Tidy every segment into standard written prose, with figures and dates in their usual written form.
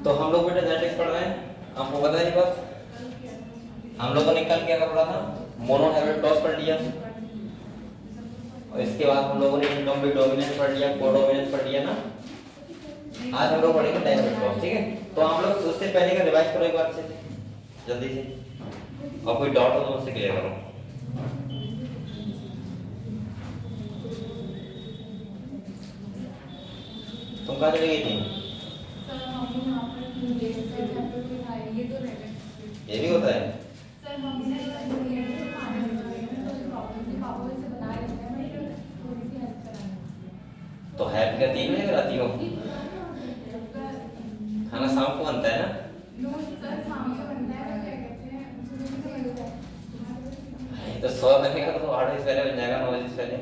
तो हम लोग बेटा जेनेटिक्स पढ़ रहे हैं, आपको पता है ये बात। हम लोगों ने कल क्या पढ़ा था, मोनोहैबिटोस पढ़ लिया, और इसके बाद हम लोगों ने इनकम्प्लीट डोमिनेंस पढ़ लिया, कोडोमिनेंस पढ़ लिया ना। आज हम लोग पढ़ेंगे डायहैबिटोस, ठीक है। तो आप लोग उससे पहले का रिवाइज करो एक बार अच्छे से, जल्दी से, और कोई डाउट हो तो मुझसे क्लियर करो। तुम कहाँ चली गई थी? ये भी होता है। तो हेल्प क्या 3 बजे कराती हो? खाना शाम को बनता है ना? तो 100 करने का तो 8 बजे पहले बन जाएगा, 9 बजे पहले।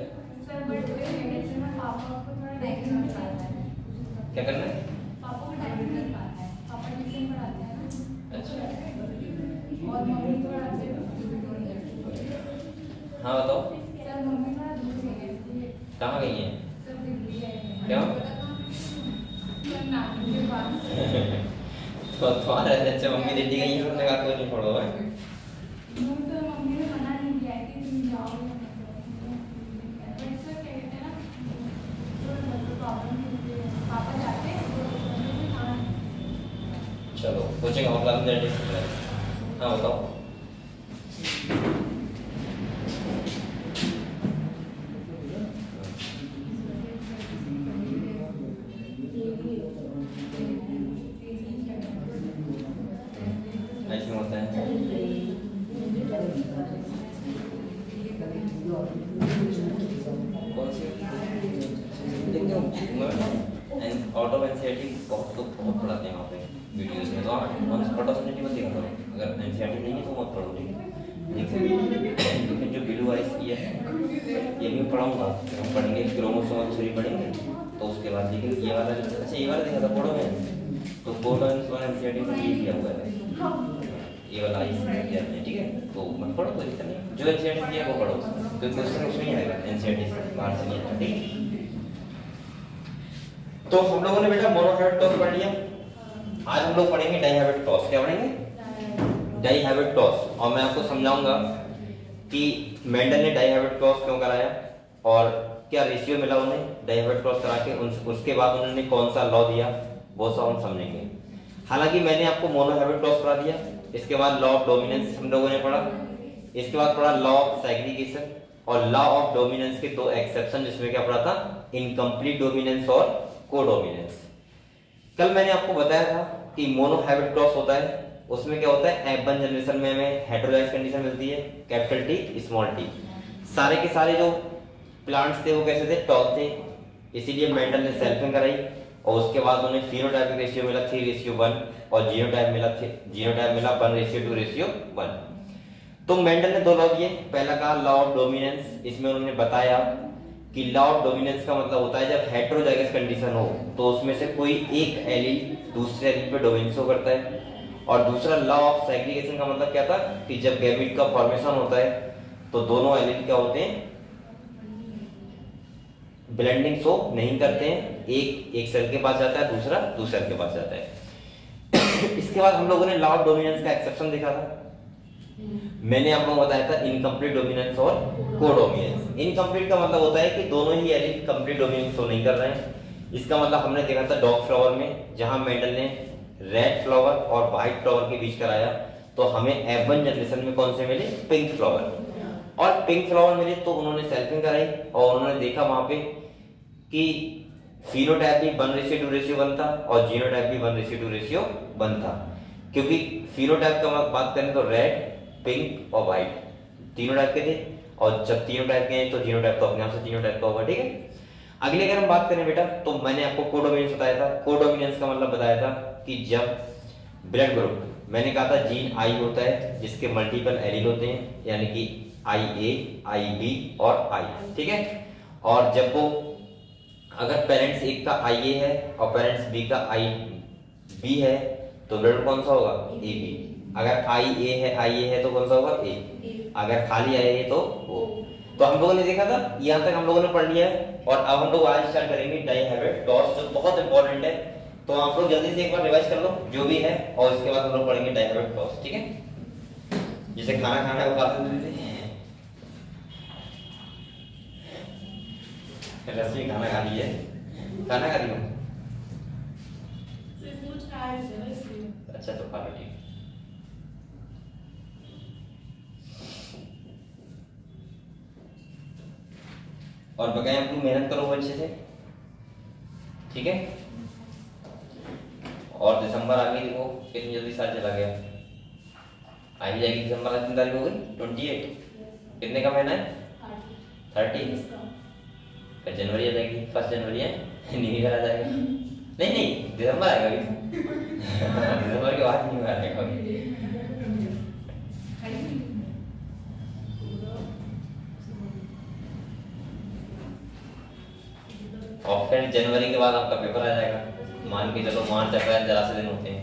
क्या करना है? अच्छा, हाँ बताओ। कहाँ गई है? क्या? तो तुम्हारे अच्छा मम्मी दिल्ली गई है, तुमने कहा कोई नहीं पढ़ो है? चलो कोचिंग और क्लास में एडजस्ट कर लें। हाँ बताओ। ऐसे होता है। कौन सी? आउट ऑफ एनसीईआरटी बहुत पढ़ाते हैं वहाँ पे वीडियोस में, तो आउट ऑफ एनसीईआरटी मत देखा करो। अगर एनसीईआरटी नहीं है तो मत पढ़ो, ठीक है। लेकिन जो बिलू वाइस की है ये भी पढ़ाऊंगा, हम पढ़ेंगे क्रोमोसोम थ्योरी पढ़ेंगे, तो उसके बाद लेकिन ये वाला अच्छा ये वाला देखा था कोडो में, तो कोडो एनसीईआरटी में ये किया हुआ है, ये वाला किया है, ठीक है। तो मत पढ़ो, कोई दिक्कत नहीं, जो एनसीईआरटी दिया वो पढ़ो, कोई क्वेश्चन उसमें नहीं आएगा एनसीईआरटी से बाहर से नहीं आता, ठीक है। तो हम लोगों ने बेटा मोनोहैबिटोस पढ़ लिया, आज हम लोग पढ़ेंगे डायहैबिटोस। क्या पढ़ेंगे? डायहैबिटोस। और मैं आपको समझाऊंगा कि मेंडल ने डायहैबिटोस क्यों कराया और क्या रेशियो मिला उन्हें डायहैबिटोस करा के, उसके बाद उन्होंने कौन सा लॉ दिया, वो सब हम समझेंगे। हालांकि मैंने आपको मोनोहैबिटोस पढ़ा दिया, इसके बाद लॉ ऑफ डोमिनेंस हम लोगों ने पढ़ा, इसके बाद पढ़ा लॉ ऑफ सेग्रीगेशन और लॉ ऑफ डोमिनेंस के 2 एक्सेप्शन, जिसमें क्या पढ़ा था, इनकम्प्लीट डोमिनेंस और कोडोमिनेंस। कल मैंने आपको बताया था कि मोनोहैबिटोस होता है, उसमें क्या होता है, F1 जनरेशन में हमें हेटेरोजाइगस कंडीशन मिलती है, कैपिटल T स्मॉल t। सारे के सारे जो प्लांट्स थे वो कैसे थे, टॉल थे, इसीलिए मेंडल ने सेल्फिंग कराई, और उसके बाद उन्हें फिनोटाइपिक रेशियो मिला 3:1 और जीनोटाइप मिला 1:1। तो मेंडल ने 2 लॉ दिए, पहला कहा लॉ ऑफ डोमिनेंस, इसमें उन्होंने बताया कि लॉ ऑफ डोमिनेंस का मतलब होता है जब हेटेरोजाइगस कंडीशन हो तो उसमें से कोई एक एलील दूसरे एलील पे डोमिनेंस शो करता है। और दूसरा लॉ ऑफ सेग्रीगेशन का मतलब क्या था कि जब गैमीट का फॉर्मेशन होता है तो दोनों एलील क्या होते हैं, ब्लेंडिंग शो नहीं करते हैं, एक सेल के पास जाता है, दूसरा दूसरे सेल के पास जाता है। इसके बाद हम लोगों ने लॉ ऑफ डोमिनेंस का एक्सेप्शन देखा था, मैंने आपको बताया था इनकम्प्लीट डोमिनेंस और कोडोमिनेंस। इनकम्प्लीट का मतलब होता है कि दोनों ही एलील कंप्लीट डोमिनेंस शो नहीं कर रहे हैं। इसका मतलब हमने देखा था डॉग फ्लावर में, जहां मेंडल ने रेड फ्लावर और व्हाइट फ्लावर के बीच कराया, तो हमें F1 जनरेशन में कौन से मिले, पिंक फ्लावर, और पिंक फ्लावर मिले तो उन्होंने सेल्फिंग कराई और उन्होंने देखा वहां पे कि फिनोटाइप भी 1:2 था और जीनोटाइप भी 1:2 था, क्योंकि फिनोटाइप का बात करें तो रेड, पिंक और व्हाइट तीनों टाइप के थे, और जब तीनों टाइप के हैं तो जीनोटाइप तो अपने आप से तीनों टाइप का होगा, ठीक है। अगले अगर हम बात करें बेटा, तो मैंने आपको कोडोमिनेंस बताया था, कोडोमिनेंस का मतलब बताया था कि जब ब्लड ग्रुप, मैंने कहा था जीन आई होता है जिसके मल्टीपल एलील होते हैं, यानी कि IA, IB और I, ठीक है। और जब वो अगर पेरेंट्स एक का IA है और पेरेंट्स B का IB है तो ब्लड कौन सा होगा, AB। अगर IA है तो कौन सा होगा, A। अगर खाली IA है तो O। तो हम लोगों ने देखा था, यहाँ तक हम लोगों ने पढ़ लिया है। और अब हम लोग आज स्टार्ट करेंगे डायहैबिटोस, जो बहुत इंपॉर्टेंट है, तो आप लोग जल्दी से एक बार रिवाइज कर लो जो भी है, और इसके बाद हम लोग पढ़ेंगे डाइहैबिट क्लॉज, ठीक है। जैसे खाना खाना है वो खा लेते थे, रश्मि खाना खा ली है, खाना खा ली हो? अच्छा तो खा लो, ठीक। और बकाया आप लोग मेहनत करो अच्छे से, ठीक है। और दिसंबर आ गई, देखो कितनी जल्दी साल चला गया। आ ही जाएगी दिसंबर, कितनी तारीख हो गई? 28। कितने का महीना है? 30। फिर जनवरी आ जाएगी, 1 जनवरी है, न्यू ईयर आ जाएगा। नहीं नहीं, दिसंबर आएगा अभी। दिसंबर के बाद न्यू ईयर आएगा अभी। और फिर जनवरी के बाद आपका पेपर आ जाएगा। मान के चलो मार्च अप्रैल जरा से दिन होते हैं।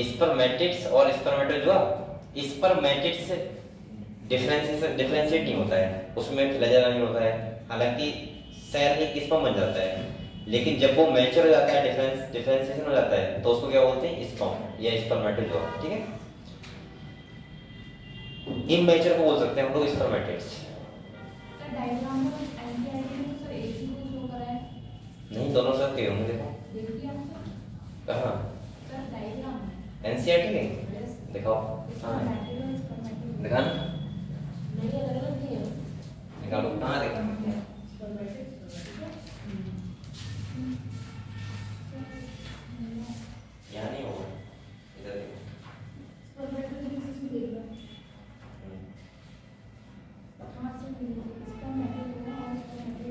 स्पर्मेटिड्स और स्पर्मेटोजोआ, स्पर्मेटिड्स डिफरेंशिएट नहीं होता है, उसमें फ्लैजेला नहीं होता है, हालांकि सेल एक स्पर्म बन जाता है, लेकिन जब वो मैच्योर हो जाता है, डिफरेंशिएशन हो जाता है, तो उसको क्या बोलते हैं? स्पर्म या स्पर्मेटोजोआ, ठीक है। इमैच्योर को बोल सकते हैं हम लोग स्पर्मेटिड्स। नहीं, दोनों सब के होंगे, देखो कहाँ एनसीईआरटी के दिखाओ। हाँ दिखाना, निकालो कहाँ देखा? यहाँ नहीं होगा, इधर देखो।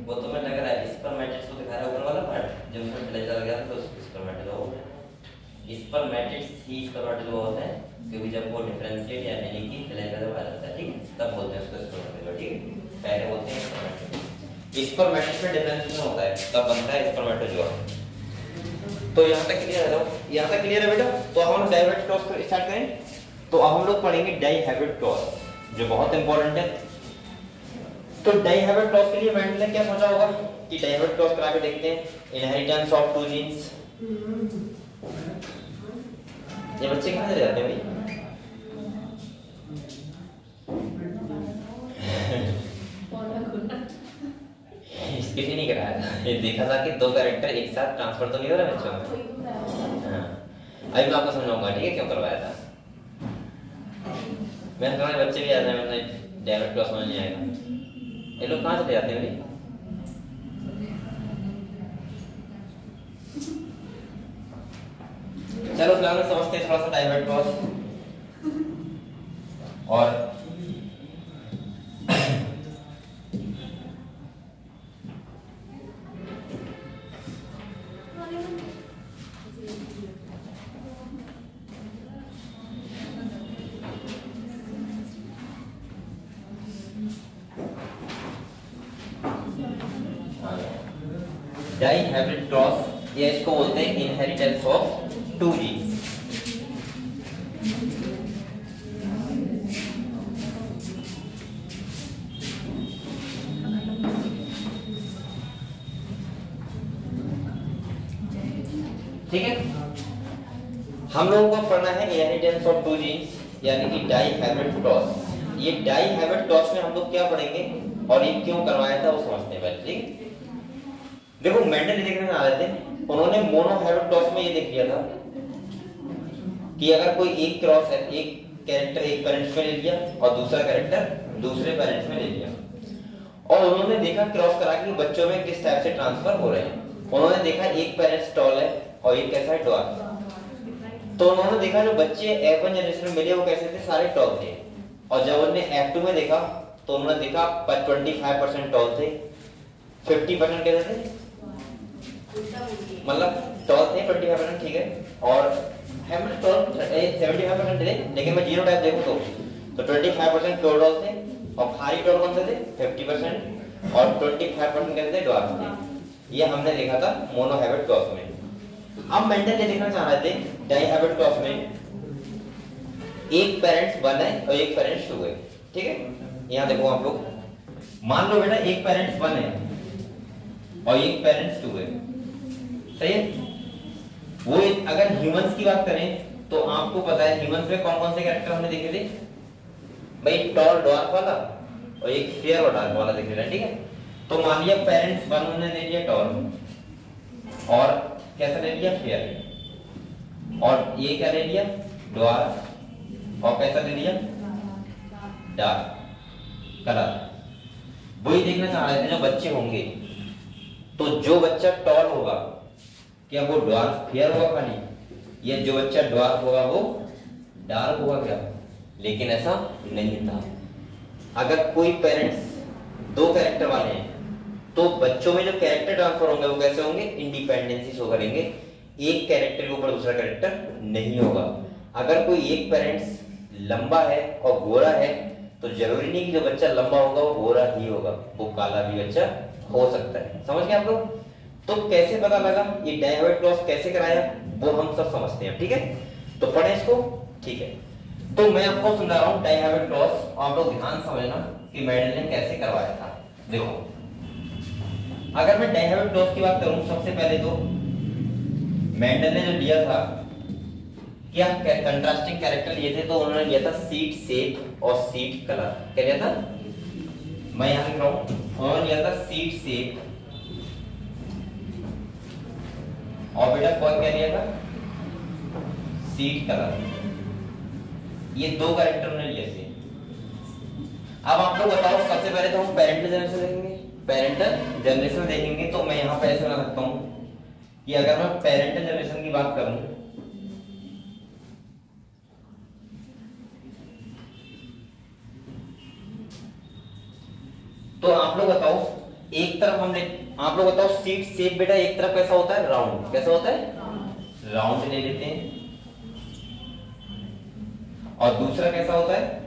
वो तो मैं लग रहा है स्पर्मेटिड्स को दिखा रहा है, ऊपर वाला पार्ट जब उसमें फ्लैजेला लगा तो स्पर्मेटोजोआ हो गया। स्पर्मेटिड्स ही स्पर्मेटोजोआ होता है, क्योंकि जब वो डिफरेंशिएट यानी कि फ्लैजेला आ जाता है, ठीक है, तब बोलते हैं उसको स्पर्मेटोजोआ, ठीक है। पहले बोलते हैं स्पर्मेटिड्स। स्पर्मेटिड्स में डिफरेंशिएशन होता है, तब बनता है स्पर्मेटोजोआ। तो यहाँ तक क्लियर है? यहाँ तक क्लियर है बेटा? तो अब हम डाइहैबिट क्लॉज को स्टार्ट करें। तो अब हम लोग पढ़ेंगे डाइहैबिट क्लॉज, जो बहुत इंपॉर्टेंट है। तो डाइहैबिट क्लॉज के लिए मैंने ने क्या सोचा होगा कि डाइहैबिट क्लॉज करा के देखते हैं। Inheritance of 2 genes. ये बच्चे कहाँ चले जाते हैं भाई? किसी नहीं कराया था, ये देखा था कि 2 कैरेक्टर एक साथ ट्रांसफर तो नहीं हो रहा बच्चों में। हाँ, अभी मैं आपको समझाऊंगा, ठीक है, क्यों करवाया था। मैंने कहा बच्चे भी आ जाए, मैंने डाइहैबिट क्लॉज समझ नहीं आएगा। ये लोग कहाँ चले जाते हैं भाई? चलो फिलहाल समझते हैं थोड़ा सा डाइहैबिट क्लॉज। और डाइहैबिट क्लॉज ये इसको बोलते हैं इनहेरिटेंस ऑफ 2 जीन्स। ठीक है, हम लोगों को पढ़ना है इनहेरिटेंस ऑफ 2 जीन्स, यानी कि डाइहैबिट क्लॉज। ये डाइहैबिट क्लॉज में हम लोग क्या पढ़ेंगे और ये क्यों करवाया था वो समझते हैं पहले, ठीक। देखो मेंडल देखने में आ रहे थे, उन्होंने मोनोहैबिट क्लॉज में ये देख लिया था कि अगर कोई एक क्रॉस है, एक कैरेक्टर एक पेरेंट्स में ले लिया और दूसरा कैरेक्टर दूसरे पेरेंट्स में ले लिया, और उन्होंने देखा क्रॉस करा के बच्चों में किस टाइप से ट्रांसफर हो रहे हैं। उन्होंने देखा एक पेरेंट्स टॉल है और एक कैसा है डॉर्क, तो उन्होंने देखा जो बच्चे F1 जनरेशन में मिले वो कैसे थे, सारे टॉल थे। और जब उन्होंने F2 में देखा तो उन्होंने देखा 25% टॉल थे, 50% कैसे थे, मतलब टॉल थे 25%, ठीक है, और हैमर टॉल 75% थे, लेकिन मैं जीरो टाइप देखूं तो 25% प्योर टॉल थे और भारी टॉल कौन से थे 50% और 25% कैसे थे, डॉर्क थे। ये हमने देखा था मोनोहैबिट क्लॉज में। अब मेंडल ये देखना चाह रहे थे डाइहैबिट क्लॉज में एक पेरेंट्स 1 है और एक पेरेंट्स 2 है, ठीक है। यहाँ देखो आप लोग, मान लो बेटा एक पेरेंट्स 1 है और एक पेरेंट्स 2 है, सही है। वो अगर ह्यूमंस की बात करें तो आपको पता है ह्यूमंस में कौन कौन से कैरेक्टर हमने देखे थे भाई, टॉल ड्वार्फ वाला और एक फेयर और डार्क वाला देख रहे हैं, ठीक है। तो मान लिया पेरेंट्स 1 ने ले लिया टॉल और कैसा ले लिया फेयर, और ये क्या ले लिया ड्वार्फ और कैसा ले लिया डार्क कलर। वही देखना चाह रहे थे जो बच्चे होंगे, तो जो बच्चा टॉल होगा क्या वो ड्वार्फ फेयर होगा खाली, या जो बच्चा ड्वार्फ होगा वो डार्क होगा क्या? लेकिन ऐसा नहीं था। अगर कोई पेरेंट्स 2 कैरेक्टर वाले हैं तो बच्चों में जो कैरेक्टर ट्रांसफर होंगे वो कैसे होंगे, इंडिपेंडेंसी शो करेंगे, एक कैरेक्टर के ऊपर दूसरा कैरेक्टर नहीं होगा। अगर कोई एक पेरेंट्स लंबा है और गोरा है तो जरूरी नहीं कि जो बच्चा लंबा होगा वो गोरा ही होगा, वो काला भी बच्चा हो सकता है। समझ गए आप लोग? तो कैसे पता लगा, ये डायहैविड क्रॉस कैसे कराया वो हम सब समझते हैं, ठीक है। तो पढ़े इसको, ठीक है। तो मैं आपको समझा रहा हूँ डायहैविड क्रॉस, आप लोग ध्यान समझना कि मेंडल ने कैसे करवाया था। देखो अगर मैं डायहैविड क्रॉस की बात करूं, सबसे पहले तो मेंडल ने जो लिया था क्या कंट्रास्टिंग कैरेक्टर लिए थे, तो उन्होंने लिया था सीट शेप और सीट कलर। क्या लिया था, मैं यहां लिख रहा हूं, उन्होंने लिया था सीट शेप और बेटा कौन क्या लिया था सीट कलर। ये 2 कैरेक्टर उन्होंने लिए थे। अब आप लोग बताओ, सबसे पहले तो हम पेरेंटल जनरेशन देखेंगे, पेरेंटल जनरेशन देखेंगे तो मैं यहां पे ऐसे बना सकता हूं कि अगर मैं पेरेंटल जनरेशन की बात करूं तो आप लोग बताओ, एक तरफ हमने, आप लोग बताओ सीट शेप बेटा एक तरफ कैसा होता है राउंड, कैसा होता है राउंड ले लेते हैं, और दूसरा कैसा होता है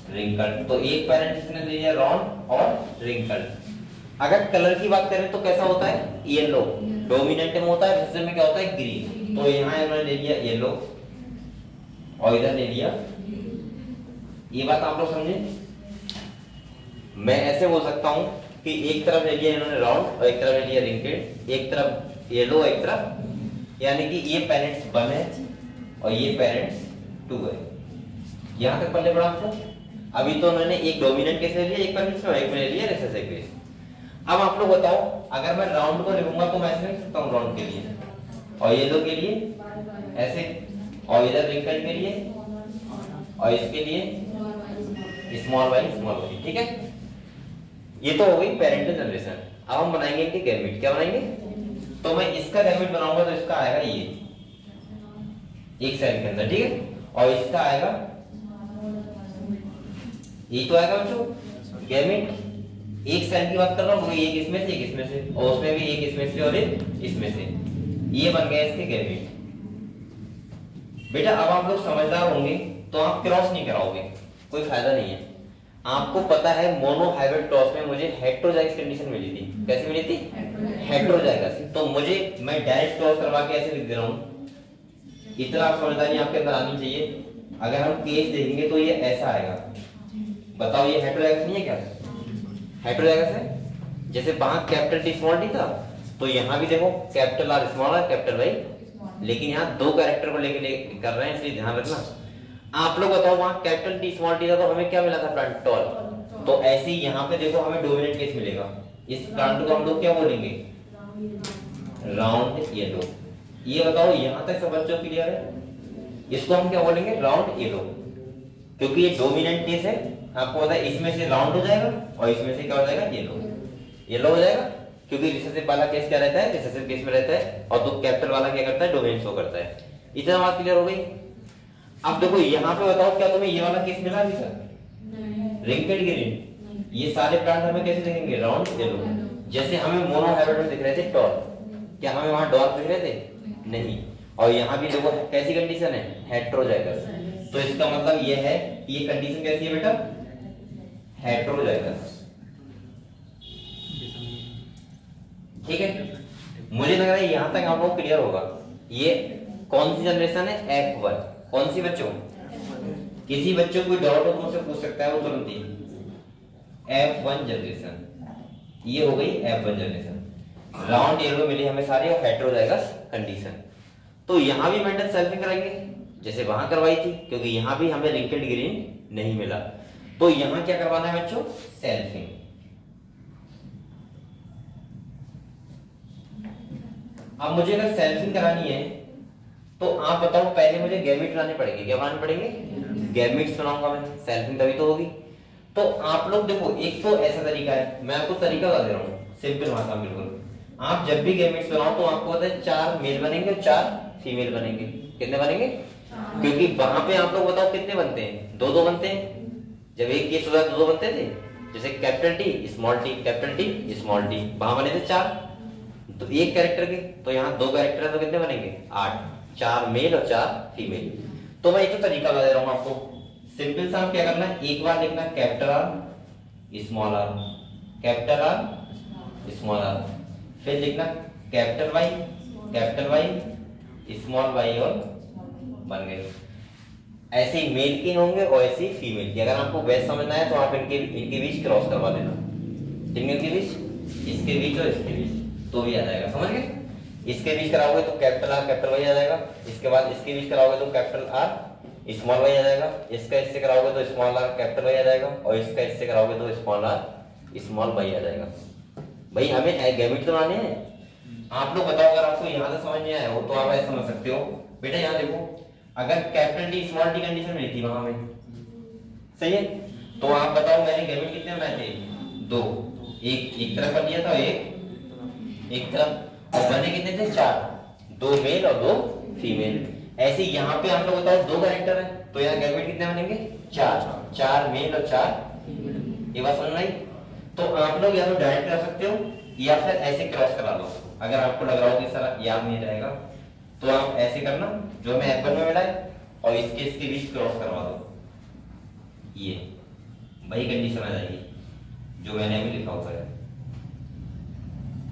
रिंकल। तो एक पेरेंट ने ले लिया राउंड और रिंकल। अगर कलर की बात करें तो कैसा होता है येलो, डोमिनेंट में होता है, दूसरे में क्या होता है ग्रीन। तो यहाँ इन्होंने ले लिया येलो और इधर ले लिया, ये बात आप लोग समझे। मैं ऐसे बोल सकता हूं कि एक तरफ ले लिया इन्होंने राउंड और एक तरफ ले लिया रिंकेड, एक तरफ येलो एक तरफ, यानी कि ये पेरेंट्स 1 है और ये पेरेंट्स 2 है। यहां तक पढ़ने पड़ा आपको। अभी तो उन्होंने एक डोमिनेंट केस ले लिया एक पेरेंट्स में और एक में ले लिया रिसेसिव केस। अब आप लोग बताओ, अगर मैं राउंड को लिखूंगा तो मैं ऐसे लिख सकता हूं राउंड के लिए, और येलो के लिए ऐसे, और इधर रिंकेड के लिए, और इसके लिए स्मॉल वाई स्मॉल वाई, ठीक है। ये तो हो गई पेरेंटल जनरेशन। अब हम बनाएंगे इनके गैमेट। क्या बनाएंगे, तो मैं इसका गैमेट बनाऊंगा तो इसका आएगा ये एक सेल के अंदर, ठीक है, और इसका आएगा ये, तो आएगा बच्चों गैमेट। एक सेल की बात कर रहा हूं, एक इसमें से एक इसमें से, और उसमें भी एक इसमें से और एक इसमें से, ये बन गया इसके गैमेट। बेटा अब आप लोग समझदार होंगे तो आप क्रॉस नहीं कराओगे, कोई फायदा नहीं है। आपको पता है मोनोहाइब्रिड क्रॉस में मुझे हेटेरोजाइगस कंडीशन मिली थी। कैसी मिली थी, हेटेरोजाइगस। तो मुझे, मैं डायरेक्ट क्रॉस करवा के ऐसे लिख दे रहा हूं, इतना समझदारी आपके अंदर आनी चाहिए। अगर हम केस देखेंगे तो ये ऐसा आएगा। बताओ ये हेटेरोजाइगस नहीं है क्या, हेटेरोजाइगस है। जैसे वहां कैपिटल टी स्मॉल टी था, तो यहाँ भी देखो capital R small are capital Y, लेकिन यहाँ 2 कैरेक्टर को लेके कर रहे हैं, इसलिए ध्यान रखना। आप लोग बताओ, वहां कैपिटल टी स्मॉल टी था तो हमें क्या मिला था प्लांट टॉल, तो ऐसे ही यहाँ पे देखो हमें डोमिनेंट केस मिलेगा। इस प्लांट को हम लोग क्या बोलेंगे, राउंड येलो। ये बताओ यहाँ तक सब बच्चों क्लियर है, इसको हम क्या बोलेंगे राउंड येलो, क्योंकि ये डोमिनेंट केस है। आपको पता है इसमें से राउंड हो जाएगा और इसमें से क्या हो जाएगा येलो, येलो हो जाएगा, क्योंकि रिसेसिव वाला केस क्या रहता है, रिसेसिव केस में रहता है, और तो कैपिटल वाला क्या करता है, डोमिनेंट शो करता है। इतना बात क्लियर हो गई। अब देखो यहाँ पे बताओ, क्या तुम्हें ये वाला केस मिला अभी तक, रिंकेड ग्रीन। ये सारे प्लांट हमें कैसे दिखेंगे, राउंड येलो। जैसे हमें मोनोहाइब्रिड में दिख रहे थे टॉल, क्या हमें वहां डॉर्क दिख रहे थे, नहीं। और यहाँ भी देखो कैसी कंडीशन है, हेटेरोजाइगस। तो इसका मतलब ये है, ये कंडीशन कैसी है बेटा, हेटेरोजाइगस, ठीक है। मुझे लग रहा है यहां तक आप लोग क्लियर होगा। ये कौन सी जनरेशन है, F1। कौन सी बच्चों, किसी बच्चों को डाउट हो तो मुझसे पूछ सकता है वो तुरंत ही। F1 जनरेशन, ये हो गई F1 जनरेशन। राउंड टेबल मिली हमें सारी और हेटेरोजाइगस कंडीशन। तो यहां भी मेंडल सेल्फिंग कराएंगे जैसे वहां करवाई थी, क्योंकि यहां भी हमें रिंकल्ड ग्रीन नहीं मिला। तो यहां क्या करवाना है बच्चों? सेल्फिंग। अब मुझे अगर सेल्फिंग करानी है तो आप बताओ, पहले मुझे गैमेट बनाने पड़ेंगे। क्या बनाने पड़ेंगे? गैमेट्स बनाऊंगा मैं, सेल्फिंग तभी तो होगी। तो आप लोग देखो, एक तो ऐसा तरीका है, मैं आपको तरीका बता दे रहा हूँ सिंपल भाषा में बिल्कुल। आप जब भी गैमेट्स बनाओ तो आपको पता है 4 मेल बनेंगे और 4 फीमेल बनेंगे। कितने बनेंगे? क्योंकि वहां पे आप लोग बताओ कितने बनते हैं? 2-2 बनते हैं। जब एक केस होता है 2-2 बनते थे, जैसे capital T small T, capital T small T, वहां बने थे 4, तो एक कैरेक्टर के। तो यहाँ 2 कैरेक्टर है तो कितने बनेंगे? 8, 4 मेल और 4 फीमेल। तो मैं एक तो तरीका बता रहा हूँ आपको, सिंपल सा। क्या करना है? एक बार लिखना capital R small are, capital R small R, फिर लिखना कैपिटल वाई स्मॉल वाई, और बन गए। ऐसे ही मेल के होंगे और ऐसे ही फीमेल के। अगर आपको वैसे समझना है तो आप इनके बीच क्रॉस करवा देना, इनके बीच, इसके बीच और इसके बीच, तो भी आ जाएगा। समझ गए? इसके बीच कराओगे तो कैपिटल आर कैपिटल वाई आ जाएगा, इसके बाद इसके बीच कराओगे तो कैपिटल आर स्मॉल वाई आ जाएगा, इसका इससे कराओगे तो स्मॉल आर कैपिटल वाई आ जाएगा, और इसका इससे कराओगे तो स्मॉल आर स्मॉल वाई आ जाएगा। भाई हमें गैमेट तो बनाने हैं। आप लोग बताओ, अगर आपको यहाँ से समझ नहीं आया हो तो आप ऐसे समझ सकते हो। बेटा यहाँ देखो, अगर capital T small T condition मिली थी वहां में, सही है, तो आप बताओ मैंने गैमेट कितने बनाए थे? 2। एक तरफ कर दिया था, एक तरफ, और बने कितने थे? 4, 2 मेल और 2 फीमेल। ऐसे यहाँ पे आप लोग बताओ 2 कैरेक्टर है तो यहाँ गैमेट कितने बनेंगे? 4 मेल और 4 फीमेल। ये बात समझ आई? तो आप लोग या तो डायरेक्ट कर सकते हो या फिर ऐसे क्रॉस करा लो। अगर आपको लग रहा हो कि सर याद नहीं रहेगा तो आप ऐसे करना, जो हमें एप्पल में मिला है, और इसके बीच क्रॉस करवा दो। ये वही कंडीशन आ जाएगी जो मैंने अभी लिखा हुआ है।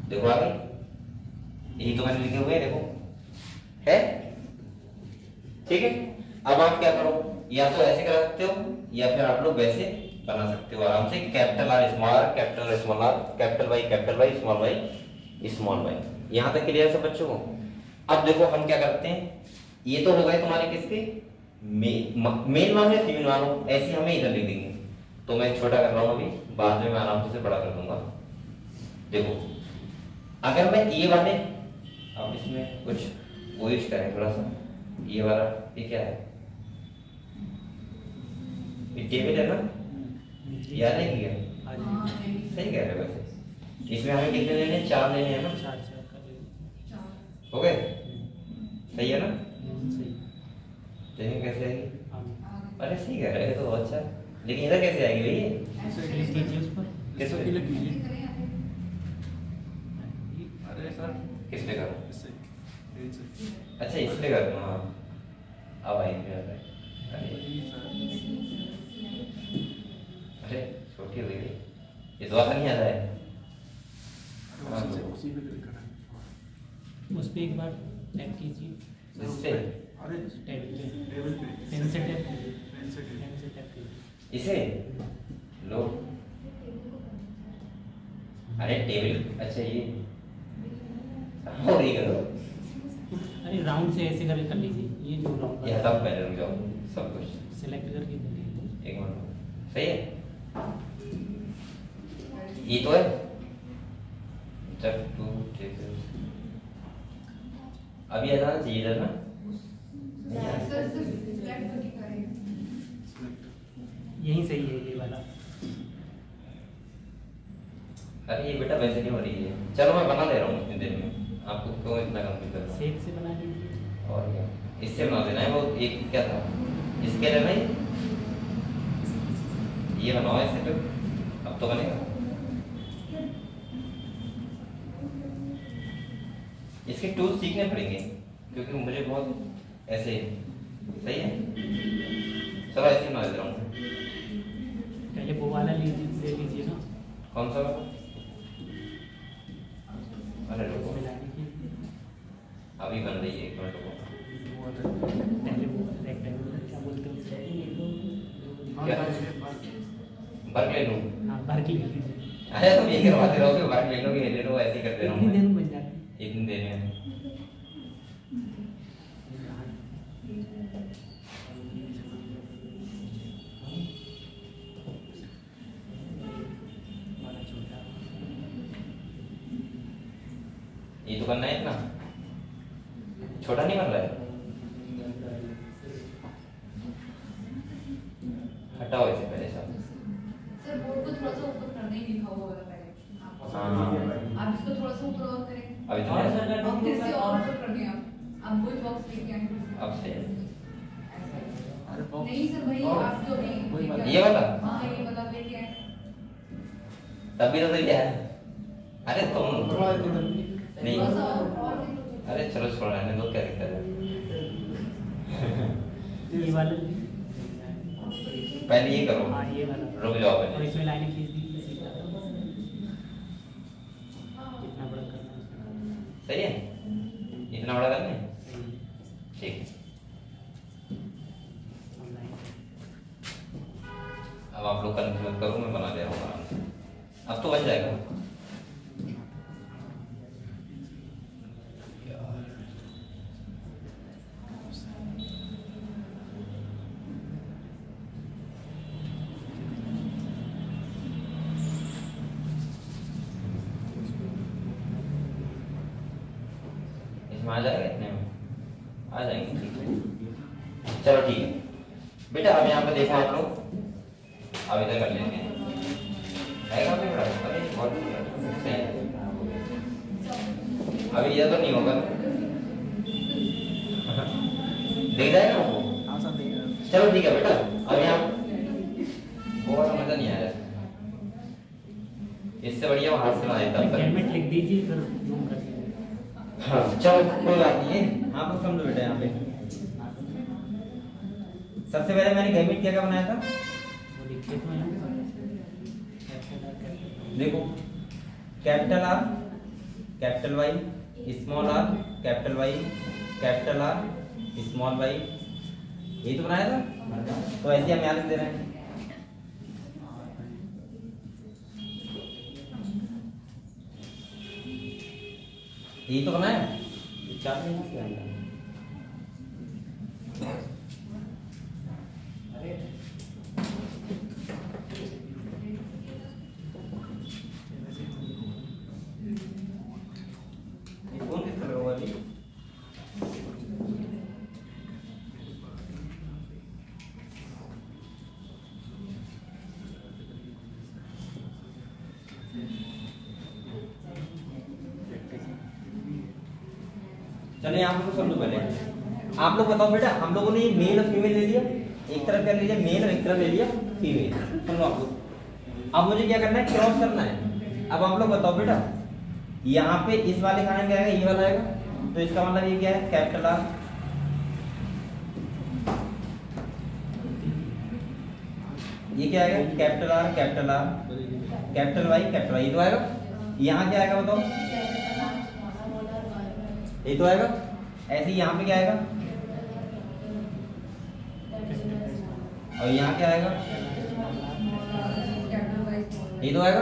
देखो आ गई, यही तो मैंने लिखे हुए हैं, देखो है। ठीक है, अब आप क्या करो, या तो ऐसे कर सकते हो या फिर आप लोग वैसे बना सकते हो आराम से। Capital R small are, capital R small are, capital Y small Y. यहां तक क्लियर है बच्चों को? अब देखो हम क्या करते हैं, ये तो हो गए तुम्हारे किसके? मेल मानो या फीमेल मानो, ऐसे हमें इधर लिख देंगे। तो मैं छोटा कर रहा हूं अभी, बाद में मैं आराम से बड़ा कर दूंगा। देखो अगर मैं ये वाले, अब इसमें कुछ वो यूज करें थोड़ा सा, ये वाला, ये क्या है? ये टेबल है ना, याद है क्या? सही कह रहे हो वैसे। इसमें हमें कितने लेने हैं? 4 लेने हैं ना? 4 हो गए? सही है ना? देखिए कैसे आएगी। अरे सही कह रहे हैं तो अच्छा, लेकिन इधर कैसे आएगी भैया? कैसे? अरे सर किस पे करूं? अच्छा इस पे करूं? हाँ अब आएगी। अरे छोटी हो गई, ये दोबारा नहीं आता है। उस पे एक बार टैप कीजिए, इस पे, अरे टेबल पे पेन से टैप कीजिए, इसे लो। अरे टेबल, अच्छा ये और ये करो। अरे राउंड से ऐसे करके कर लीजिए, ये जो राउंड ये सब पहले रुक जाओ, सब कुछ सिलेक्ट करके दीजिए। एक मिनट, सही है? ये तो है, जब तू अभी आ जाना चाहिए इधर ना। यही सही है ये वाला। अरे ये बेटा वैसे नहीं हो रही है। चलो मैं बना दे रहा हूँ इतनी देर में, आपको क्यों इतना कंफ्यूज कर रहा हूँ? सेक से बना लीजिए। और क्या, इससे बना देना है। वो एक क्या था, इसके लिए नहीं, ये बनाओ ऐसे तो अब तो बनेगा। इसके टूल्स सीखने पड़ेंगे क्योंकि मुझे बहुत ऐसे, सही है? चलो ऐसे बना दे रहा हूँ। पहले वो वाला ले लीजिए ना। कौन सा वाला? अरे रुको, अभी बन रही है, एक मिनट रुको। पहले वो रेक्टेंगुलर क्या बोलते हैं क्या? बर्क ले लूँ? हाँ बर्क ले लीजिए। अरे तुम ये करवाते रहोगे, वर्क ले लोगे, ले लो, ऐसे ही करते इतनी देर रहोगे में बन जाते हैं। इतनी देर में। ये तो करना है इतना छोटा नहीं बन रहा है, हटाओ इसे पहले साथ। सर बोर्ड को थोड़ा सा ऊपर करना ही लिखा हुआ है पहले। हाँ आप इसको थोड़ा सा ऊपर और करें। अभी तो अब फिर से और ऊपर कर दें आप वही बॉक्स लेके आए। अब से नहीं सर भाई आप जो अभी ये वाला? हाँ ये वाला लेके आए। तभी तो क्या है, अरे तुम नहीं, थोड़ा सा और भी तो- अरे चलो छोड़ रहने दो, क्या दिक्कत है। ये वाला पहले ये करो, हाँ ये वाला, रुक जाओ और पहले। इसमें लाइनें खींच दी कितना बड़ा करना है। सही है, इतना बड़ा करना है, ठीक है। और लाइन अब आप लोग कंफ्यूज करो, मैं बना दे रहा हूँ आराम से। अब तो बन जाएगा। इसमें आ जाएगा, इतने में आ जाएंगे, ठीक है। चलो ठीक है बेटा, अब यहाँ पे देखो आप लोग, अब इधर कर लेते हैं। आएगा भी बड़ा, अरे बहुत सही है। अभी इधर तो नहीं होगा, देख जाएगा वो। हाँ सब देख रहे हो। चलो ठीक है बेटा, अब यहाँ वो वाला मजा नहीं आया, इससे बढ़िया वो हाथ से बना देता हूँ। हेलमेट लिख दीजिए फिर जूम कर दीजिए। हाँ चलो कोई बात नहीं है, आप लोग समझो बेटा। यहाँ पे सबसे पहले मैंने गैमिट क्या बनाया था, वो लिखे तो हैं। देखो capital R, capital Y, small are, capital Y, capital R, small Y, यही तो बनाया था। तो ऐसे हम यहाँ लिख दे रहे हैं। यही तो बनाया, चार दिन से आएगा। ये कौन किस तरह हुआ अभी? चलिए आप लोग समझो पहले, आप लोग बताओ बेटा, हम लोगों ने ये मेल और फीमेल ले लिया, एक तरफ कर लीजिए मेल और एक तरफ ले लिया फीमेल। सुनो आप लोग, अब मुझे क्या करना है, क्रॉस करना है। अब आप लोग बताओ बेटा, यहाँ पे इस वाले खाने में क्या आएगा, ये वाला आएगा, तो इसका मतलब ये क्या है, कैपिटल आर, ये क्या आएगा, capital R, capital R, capital Y, capital Y, ये तो आएगा। यहाँ क्या आएगा बताओ, ये तो आएगा। ऐसे ही यहाँ पे क्या आएगा, और यहाँ क्या आएगा, ये तो आएगा।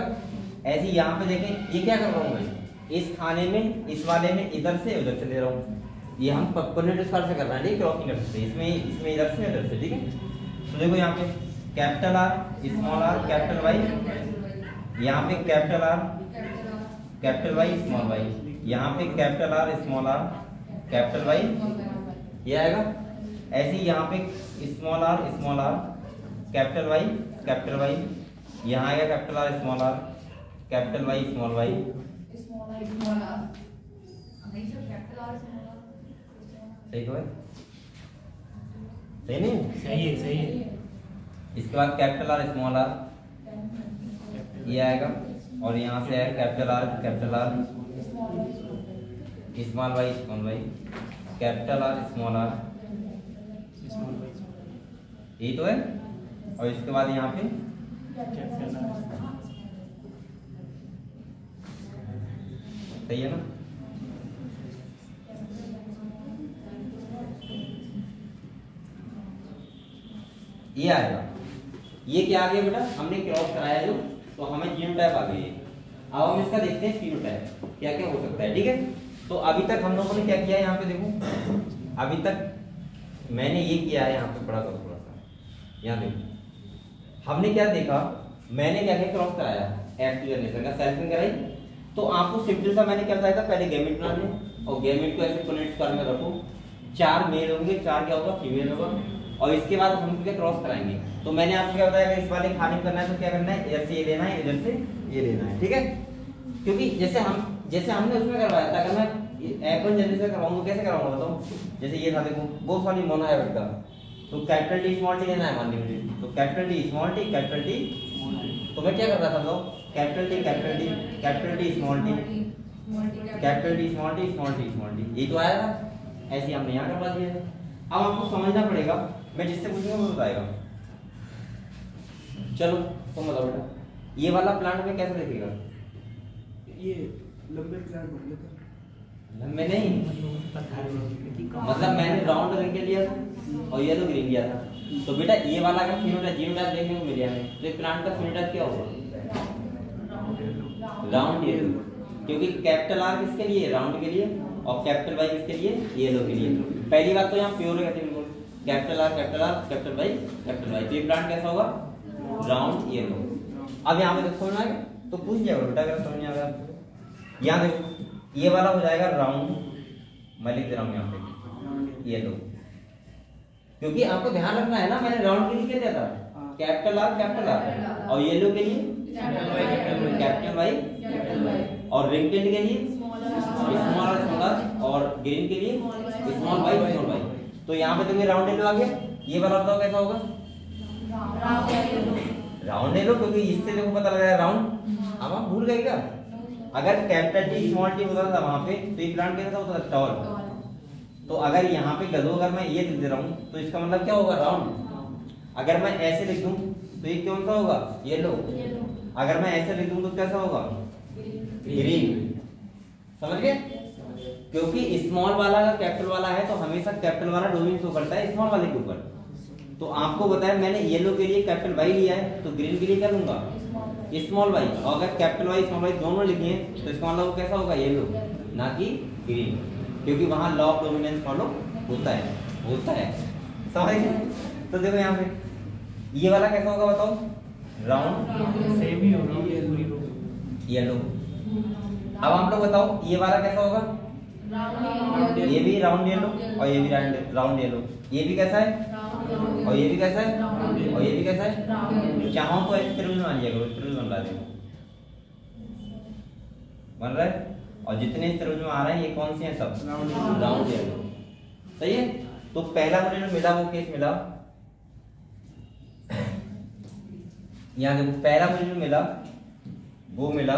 ऐसे ही यहाँ पे देखें, ये क्या कर रहा हूँ मैं, इस खाने में इस वाले में इधर से उधर से ले रहा हूँ। ये हम कोऑर्डिनेट स्क्वायर से कर रहे हैं, ठीक, क्रॉस नहीं कर सकते, इसमें इधर से उधर से, ठीक है। तो देखो यहाँ पे capital R, small are, capital Y, यहाँ पे capital R, capital Y, small Y, यहाँ पे capital R, small are, capital Y, ये आएगा। ऐसे ही यहाँ पे small are, capital Y, capital Y, यहाँ आएगा capital R, small are, capital Y, small Y. सही तो है, सही नहीं, सही है सही है। इसके बाद कैपिटल आर, स्मॉल आर, ये आएगा, और यहाँ से आएगा capital R, small Y, capital R, small R, यही तो है। और इसके बाद यहाँ पे सही है ना, ये आएगा। ये क्या आ गया बेटा, हमने क्रॉस कराया जो तो हमें जीनोटाइप आ गई है। अब हम इसका देखते हैं फिनोटाइप क्या क्या हो सकता है। ठीक है, तो अभी तक हम लोगों ने क्या किया है, यहाँ पे देखो अभी तक मैंने ये किया है, यहाँ पे पढ़ा करो थोड़ा सा, यहाँ देखो हमने क्या देखा, मैंने क्या क्या क्रॉस कराया, F2 जनरेशन का सेल्फिंग कराई। तो आपको सिंपल सा मैंने क्या बताया था, पहले गैमेट बना लें और गैमेट को ऐसे कोनेट कर में रखो, 4 मेल होंगे, 4 क्या होगा फीमेल होगा, और इसके बाद हम क्या क्रॉस कराएंगे। तो मैंने आपको क्या बताया, अगर इस वाले खाने में करना है तो क्या करना है, इधर से ये लेना है, इधर से ये लेना है। ठीक है, क्योंकि जैसे हमने उसमें करवाया था, अगर मैं F1 जनरेशन करवाऊंगा कैसे कराऊंगा बताओ, जैसे ये था देखो वो वाली मोनोहाइब्रिड का, तो कैपिटल टी स्मॉल टी लेना है मान लीजिए, तो capital T small T capital T, तो मैं क्या कर रहा था बताओ, capital T capital T capital T small T capital T small T small T small T, ये तो आया था, ऐसे ही हमने यहाँ करवा दिया है। अब आपको समझना पड़ेगा, मैं जिससे पूछूंगा वो बताएगा। चलो तुम बताओ बेटा, ये वाला प्लांट में कैसे दिखेगा, ये लंबे प्लांट बन गए थे। लंबे नहीं, मतलब मैंने राउंड रिंग के लिया था और येलो ग्रीन लिया था। तो बेटा ये वाला का फिनोटाइप जीनोटाइप देखने को मिला हमें, तो प्लांट का फिनोटाइप क्या होगा, राउंड येलो, क्योंकि कैपिटल आर किसके लिए, राउंड के लिए, और कैपिटल वाई किसके लिए, येलो के लिए। पहली बात तो यहाँ प्योर है बिल्कुल, capital R capital Y capital Y, तो ये प्लांट कैसा होगा, राउंड येलो। अब यहाँ पे देखो समझ आ गया, तो पूछ लिया बेटा अगर समझ आ गया। यहाँ देखो ये वाला हो जाएगा राउंड, मैं लिख दे रहा हूँ यहाँ पे येलो, क्योंकि आपको ध्यान रखना है ना, मैंने राउंड के लिए क्या दिया था, कैपिटल आर और येलो के लिए कैपिटल वाई, और रिंकल्ड के लिए स्मॉल आर, और ग्रीन के लिए स्मॉल वाई। तो यहाँ पे तुम्हें राउंड येलो आ गया। ये वाला बताओ कैसा होगा, राउंड येलो, क्योंकि इससे देखो पता लगा राउंड। अब आप भूल गए क्या, अगर कैपिटल टी स्मॉल टी होता था वहां पे, तो ये प्लांट कैसा होता था, टॉल। तो अगर यहाँ पे गधो अगर मैं ये लिख दे रहा हूँ तो इसका मतलब क्या होगा, राउंड। अगर मैं ऐसे लिख दूं तो ये कौन सा होगा, येलो। अगर मैं ऐसे लिख दूं तो कैसा होगा, ग्रीन। समझ गए, क्योंकि स्मॉल वाला का कैपिटल वाला है तो हमेशा कैपिटल वाला डोमेन शो करता है स्मॉल वाले के ऊपर। तो आपको बताया मैंने येलो के लिए कैपिटल वाई लिया है, तो ग्रीन के लिए क्या लूंगा, स्मॉल वाई। और अगर कैपिटल वाई स्मॉल वाई दोनों लिखे हैं तो इसका मतलब वो कैसा होगा, येलो, ना कि ग्रीन, क्योंकि वहां लॉ ऑफ डोमिनेंस फॉलो होता है। समझ गए। तो देखो यहाँ पे ये वाला कैसा होगा बताओ, राउंड सेम ही होगा, येलो। अब आप लोग बताओ ये वाला कैसा होगा, ये भी राउंड येलो और ये भी राउंड येलो। ये भी कैसा है और ये भी कैसा है और ये भी कैसा है। चाहो तो ऐसे त्रिभुज बना लिया करो, त्रिभुज बन रहा है, बन रहा है। और जितने त्रिभुज में आ रहे हैं ये कौन से हैं, सब राउंड येलो। सही है। तो पहला मुझे जो मिला वो केस मिला, यहाँ देखो पहला मुझे जो मिला वो मिला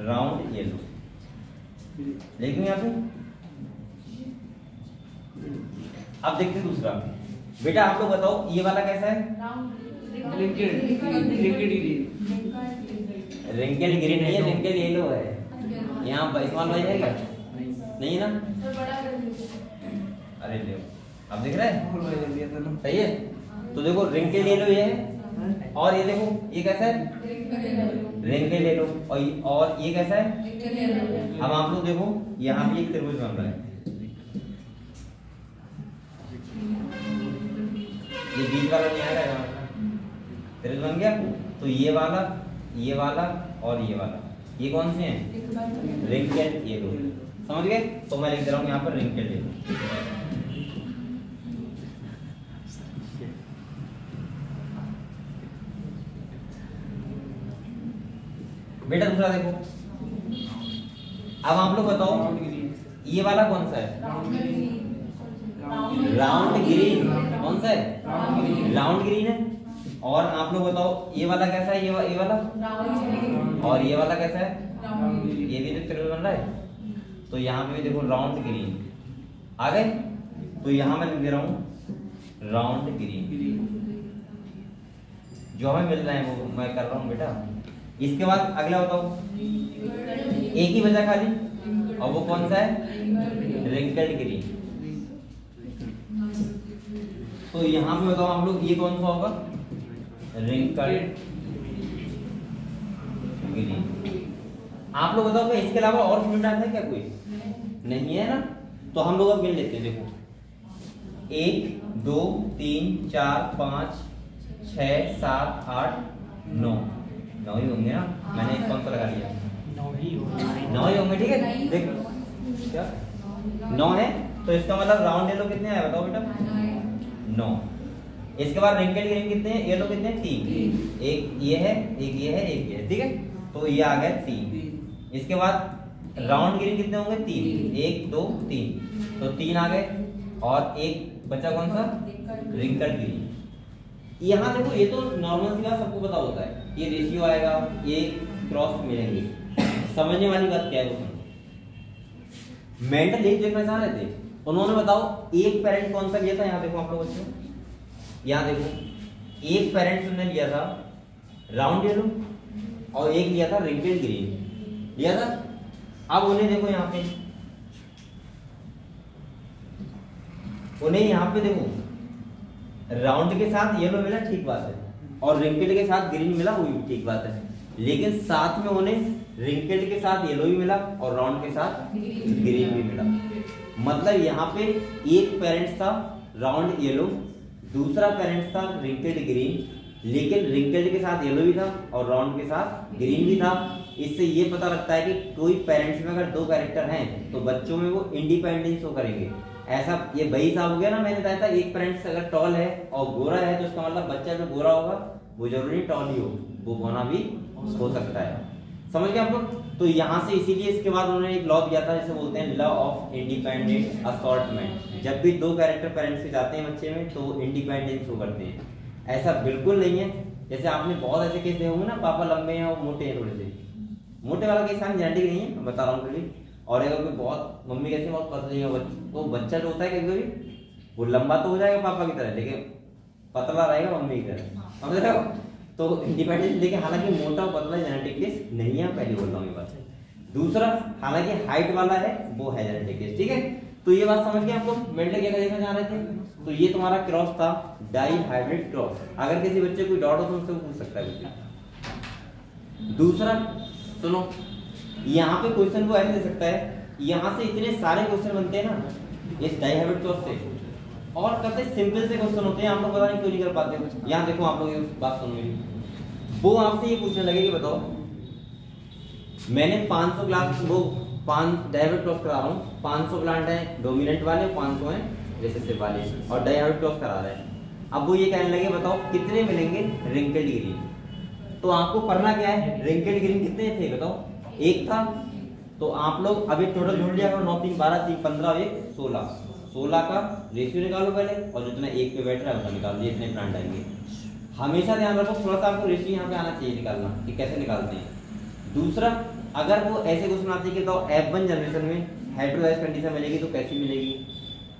राउंड येलो। लेकिन यहाँ पे अब देखते हैं दूसरा। बेटा आप लोग बताओ ये वाला कैसा है, रिंकल ग्रीन नहीं है, रिंकल येलो है। यहाँ स्मॉल वाई है क्या, नहीं है ना। अरे ले अब दिख रहा है, सही है। तो देखो रिंकल येलो ये है, और ये देखो ये कैसा है, रिंकल येलो, और ये कैसा है। अब आप लोग देखो यहाँ भी एक त्रिभुज बन रहा है, ये बीच वाला नहीं आएगा, त्रिभुज बन गया। तो ये वाला और ये वाला, ये कौन से हैं, रिंकल येलो। समझ गए। तो मैं लिख दे रहा हूँ यहाँ पर रिंकल येलो। बेटा दूसरा देखो, अब आप लोग बताओ ये वाला कौन सा है, राउंड ग्रीन। कौन सा है, राउंड ग्रीन है। और आप लोग बताओ ये वाला कैसा है, ये वाला, और ये वाला कैसा है, ये भी तो त्रिभुज बन रहा है। तो यहाँ पे भी देखो राउंड ग्रीन आ गए। तो यहाँ मैं लिख दे रहा हूँ राउंड ग्रीन, जो हमें मिल रहा है वो मैं कर रहा हूँ बेटा। इसके बाद अगला बताओ, एक ही बचा खाली, और वो कौन सा है, रिंकल्ड ग्रीन। तो यहाँ पे बताओ आप लोग ये कौन सा होगा, रिंकल्ड आप लोग बताओ इसके अलावा और फ्लूइड टाइप है क्या कोई? नहीं है ना। तो हम लोग अब गिन लेते हैं। देखो 1 2 3 4 5 6 7 8 9 9 ही होंगे ना। मैंने एक कौन सा लगा लिया? 9 ही होंगे। ठीक है, देख क्या 9 है। तो इसका मतलब राउंड येलो कितने आए बताओ बेटा? 9। इसके बाद रिंकल ग्रीन कितने हैं? येलो कितने हैं? 3। एक ये है, एक ये है, एक ये है। ठीक है, तो ये आ गया 3। इसके बाद राउंड ग्रीन कितने होंगे? 3। 1 2 3, तो 3 आ गए। और एक बचा कौन सा? Wrinkle green. यहाँ देखो ये तो नॉर्मल सी बात सबको पता होता है, ये रेशियो आएगा, ये क्रॉस मिलेंगे। समझने वाली बात क्या है वो समझो। मेंटल एक देखना चाह रहे थे, उन्होंने बताओ एक पेरेंट कौन सा लिया था? यहाँ देखो आप लोग बच्चों, यहाँ देखो एक पेरेंट्स ने लिया था राउंड येलो और एक लिया था रिंकल ग्रीन लिया था। अब उन्हें देखो यहाँ पे, उन्हें यहाँ पे देखो राउंड के साथ येलो मिला, ठीक बात है, और रिंकल के साथ ग्रीन मिला, वो भी ठीक बात है। लेकिन साथ में उन्हें रिंकल के साथ येलो भी मिला और राउंड के साथ ग्रीन भी मिला। मतलब यहाँ पे एक पेरेंट्स था राउंड येलो, दूसरा पेरेंट्स था रिंकल्ड ग्रीन, लेकिन रिंकल्ड के साथ येलो भी था और राउंड के साथ ग्रीन भी था। इससे ये पता लगता है कि कोई पेरेंट्स में अगर 2 कैरेक्टर हैं तो बच्चों में वो इंडिपेंडेंस शो करेंगे। ऐसा ये वही हिसाब हो गया ना, मैंने बताया था एक पेरेंट्स अगर टॉल है और गोरा है तो इसका मतलब बच्चा जो गोरा होगा वो जरूरी टॉल ही हो, वो गोना भी हो सकता है। समझ गए आप लोग? तो यहाँ से इसीलिए इसके बाद उन्होंने एक लॉ दिया था जिसे बोलते हैं लॉ ऑफ इंडिपेंडेंट असॉर्टमेंट। जब भी 2 कैरेक्टर पेरेंट्स से जाते हैं बच्चे में तो इंडिपेंडेंस शो करते हैं। ऐसा बिल्कुल नहीं है, जैसे आपने बहुत ऐसे केस देखे होंगे ना, पापा लंबे हैं और मोटे हैं, थोड़े से मोटे वाला केस जेनेटिक नहीं है, मैं बता रहा हूँ। और अगर कोई बहुत मम्मी कैसे बहुत पतली है तो बच्चा जो होता है कभी कभी वो लंबा तो हो जाएगा पापा की तरह, लेकिन पतला रहेगा मम्मी की तरह, समझ रहे हो? तो इंडिपेंडेंस, लेकिन हालांकि मोटा और पतला जेनेटिक केस नहीं है, पहले बोल रहा हूँ ये बात। दूसरा, हालांकि हाइट वाला है वो है जेनेटिक केस। ठीक है, तो ये बात समझ के आप लोग मेंटल क्या देखना चाह रहे थे? तो ये तुम्हारा क्रॉस था, डाई हाइब्रिड क्रॉस। अगर किसी बच्चे को डाउट हो तो उससे पूछ सकता है। दूसरा सुनो, यहाँ पे क्वेश्चन को ऐसे दे सकता है, यहाँ से इतने सारे क्वेश्चन बनते हैं ना इस डाई हाइब्रिड क्रॉस से, और कहते सिंपल से क्वेश्चन होते हैं, आप लोग पता नहीं क्यों नहीं कर पाते। यहाँ देखो आप लोग ये बात सुन मेरी, वो आपसे ये पूछने लगे कि बताओ मैंने 500 क्लास वो 5 डाई हाइब्रिड क्रॉस करा रहा हूँ, 500 प्लांट है डोमिनेंट वाले, 500 है रिसेसिव वाले, और डाई हाइब्रिड क्रॉस करा रहे हैं। अब वो ये कहने लगे बताओ कितने मिलेंगे रिंकल्ड ग्रीन। तो आपको करना क्या है, रिंकल्ड ग्रीन कितने थे बताओ? 1 था। तो आप लोग अभी टोटल जोड़ लिया करो, 9 3 12 3 15 1 16, 16 का रेशियो निकालो पहले, और जितना 1 पे बैठ रहा है उतना निकाल दिए, इतने प्लांट आएंगे। हमेशा ध्यान रखो, थोड़ा सा आपको रेशियो यहाँ पे आना चाहिए निकालना कि कैसे निकालते हैं। दूसरा, अगर वो ऐसे क्वेश्चन आते हैं कि तो F1 जनरेशन में हेटेरोजाइगस कंडीशन मिलेगी तो कैसी मिलेगी,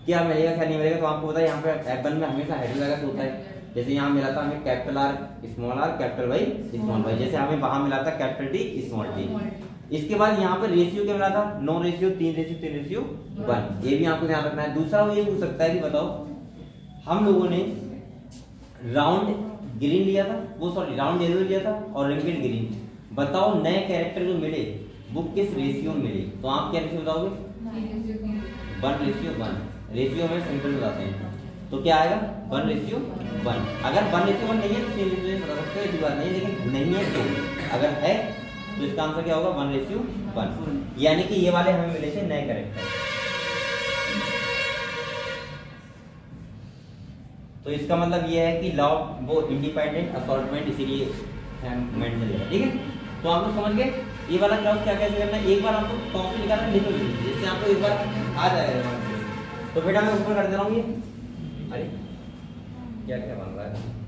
क्या मिलेगा क्या नहीं मिलेगा, तो आपको पता है यहाँ पे F1 में हमेशा हेटेरोजाइगस होता है। जैसे यहाँ मिला था हमें capital R small r capital Y small y, जैसे हमें वहां मिला था कैपिटल T स्मॉल t। इसके बाद यहाँ पर रेशियो क्या मिला था? 9 रेशियो 3 रेशियो 3 रेशियो 1। ये भी आपको ध्यान रखना है। दूसरा वो ये पूछ सकता है कि बताओ हम लोगों ने राउंड ग्रीन लिया था, वो सॉरी राउंड येलो लिया था और रिंकल्ड ग्रीन, बताओ नए कैरेक्टर जो मिले वो किस रेशियो में मिले? तो आप क्या रेशियो बताओगे? 1 रेशियो 1। रेशियो में सिंपल बताते हैं तो क्या आएगा? 1 रेशियो 1। अगर 1 रेशियो 1 नहीं है तो 3 रेशियो बता सकते हो, ऐसी बात नहीं है, लेकिन नहीं है तो अगर है तो इसका आंसर क्या होगा? 1 रेशियो 1। यानी कि ये वाले हमें मिले थे नए कैरेक्टर। तो इसका मतलब ये है कि लॉ वो इंडिपेंडेंट असॉर्टमेंट इसीलिए मेंटल है। ठीक है, तो आप लोग समझ गए ये वाला क्लास क्या कैसे करना है। एक बार आपको कॉपी निकालना लिख लीजिए, जिससे आपको एक बार आ जाएगा दिमाग में। तो बेटा मैं ऊपर कर दे रहा हूँ ये, अरे क्या क्या बन रहा है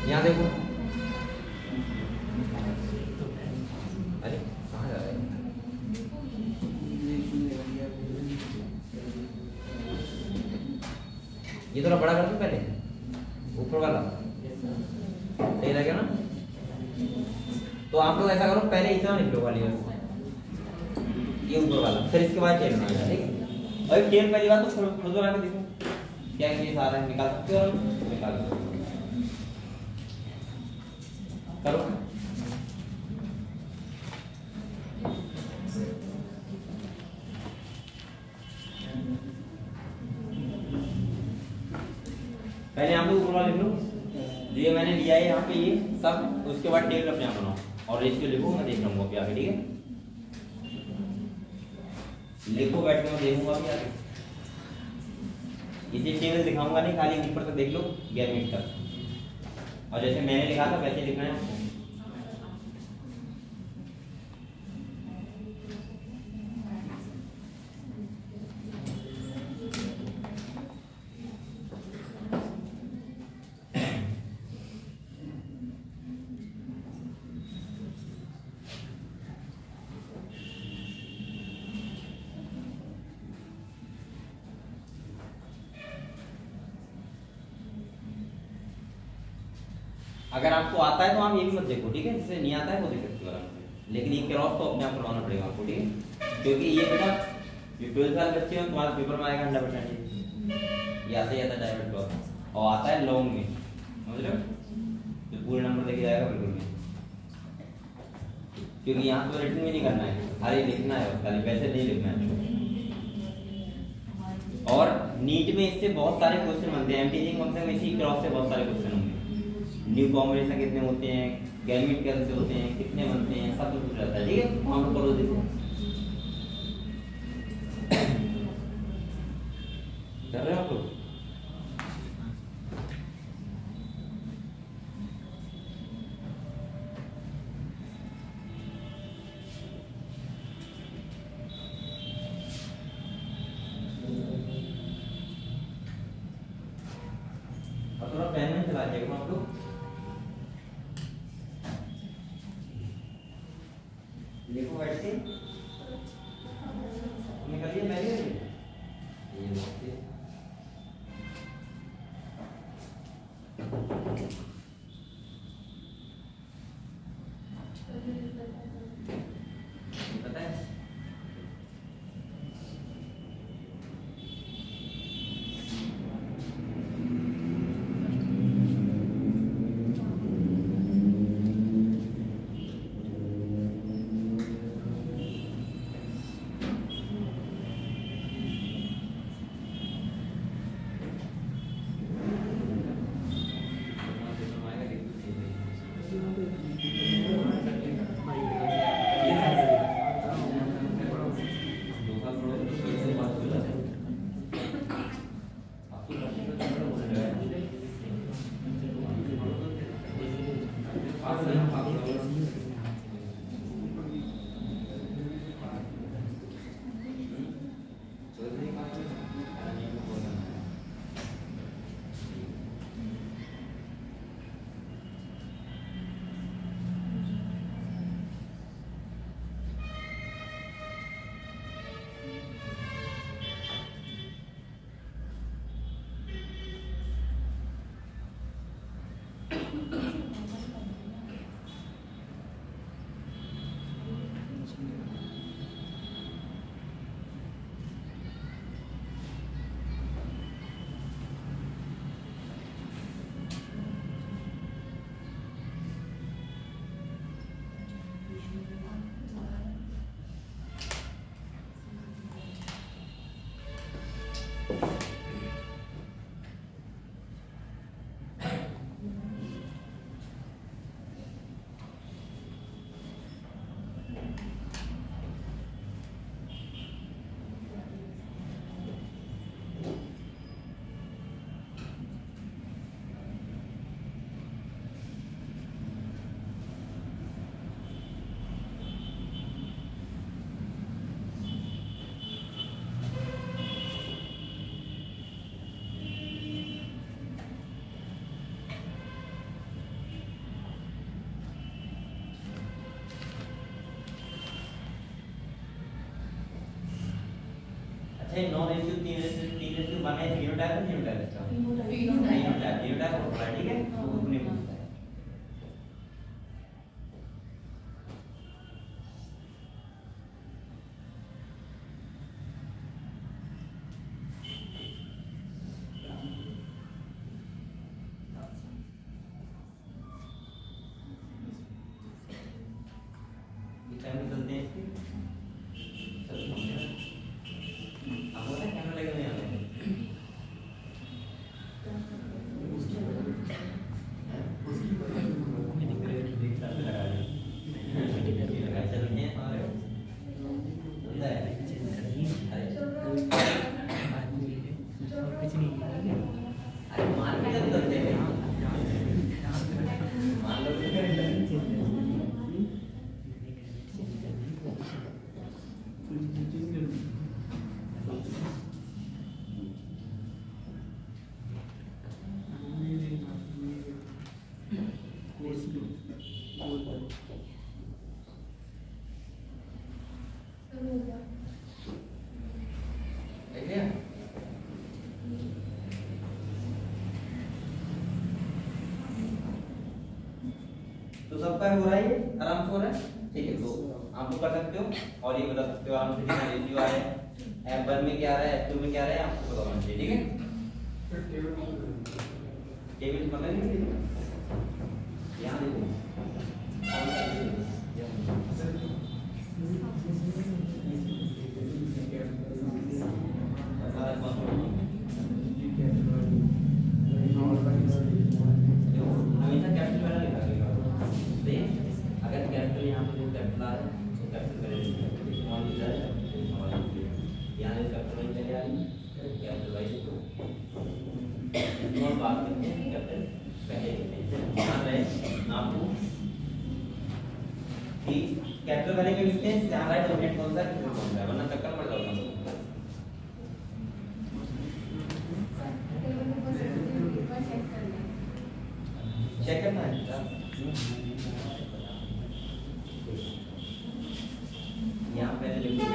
यहाँ देखो, अरे कहाँ जा रहा है? ये थोड़ा बड़ा कर दो पहले, ऊपर वाला सही लगेगा ना। तो आप लोग ऐसा करो, पहले इतना लिख लो वाली ये ऊपर वाला, फिर इसके बाद टेल बनाना, ठीक है? और टेल पहली बात तो खुद बना के देखो क्या ये सारा निकाल सकते हो, निकाल दो। करो। पहले आप लोग ऊपर वाला लिख लो, जो ये मैंने लिया है यहाँ पे ये सब, उसके बाद टेबल अपने आप बनाओ और रेशियो लिखो, मैं देख लूंगा अभी आगे, ठीक है? लिखो बैठ के मैं देखूंगा अभी आगे। इसे टेबल दिखाऊंगा नहीं, खाली ऊपर तक देख लो 11 मिनट तक, और जैसे मैंने लिखा था वैसे लिखना है आपको। अगर आपको आता है तो आप ये भी मत देखो, ठीक है? जिसे नहीं आता है वो देख सकते हो आराम से, लेकिन ये क्रॉस तो अपने आप करवाना पड़ेगा आपको, ठीक है? क्योंकि ये बेटा जो 12th वाले बच्चे हैं तुम्हारे पेपर में आएगा 100%, ये आता ही आता है डायरेक्ट क्रॉस, और आता है लॉन्ग में, समझ रहे हो? तो पूरे नंबर लेके जाएगा बिल्कुल में, क्योंकि यहाँ तो रेटिंग में नहीं करना है, खाली लिखना है, खाली वैसे नहीं लिखना है। और नीट में इससे बहुत सारे क्वेश्चन बनते हैं, एमटीजी में इसी क्रॉस से बहुत सारे क्वेश्चन होंगे। न्यू कॉम्बिनेशन कितने होते हैं, गैमेट कैसे होते हैं, कितने बनते हैं, सब कुछ रहता है, ठीक है? हम लोग करो देखो, कर रहे हो आप लोग? और थोड़ा पेन में चला जाएगा आप लोग, देखो बैठ के निकलिए, मैं ये देखिए पता है अच्छा 9 रेशियो 3 रेशियो 1 है, फिनोटाइप है, जीनोटाइप है, जीनोटाइप और प्रोटाइप, ठीक है? तो ग्रुप नहीं पूछता है। तो सबका हो रहा है, ये आराम से हो रहा है, ठीक है। तो आप लोग कर सकते हो और ये बता सकते हो आराम से कितना रेशियो आया है, F1 में क्या आ रहा है, F2 में क्या आ रहा है, आपको पता होना चाहिए, ठीक है। टेबल पता नहीं है, यहाँ देखो हमेशा कैपिटल वाला लिखा गया, सही है। अगर कैपिटल यहाँ पे कैपिटल आ रहा है तो कैपिटल करेंगे, स्मॉल लिखा है स्मॉल लिखिए, यहाँ से कैपिटल वाली चले आ रही है, कैपिटल वाई लिखो, स्मॉल बात करते हैं, कैपिटल पहले ध्यान रहे आपको कि कैपिटल वाले में लिखते हैं ध्यान रहे डोमिनेंट कौन सा है, कौन सा है, वरना चक्कर पड़ जाओगे। चेक करना है यहाँ पहले लिखो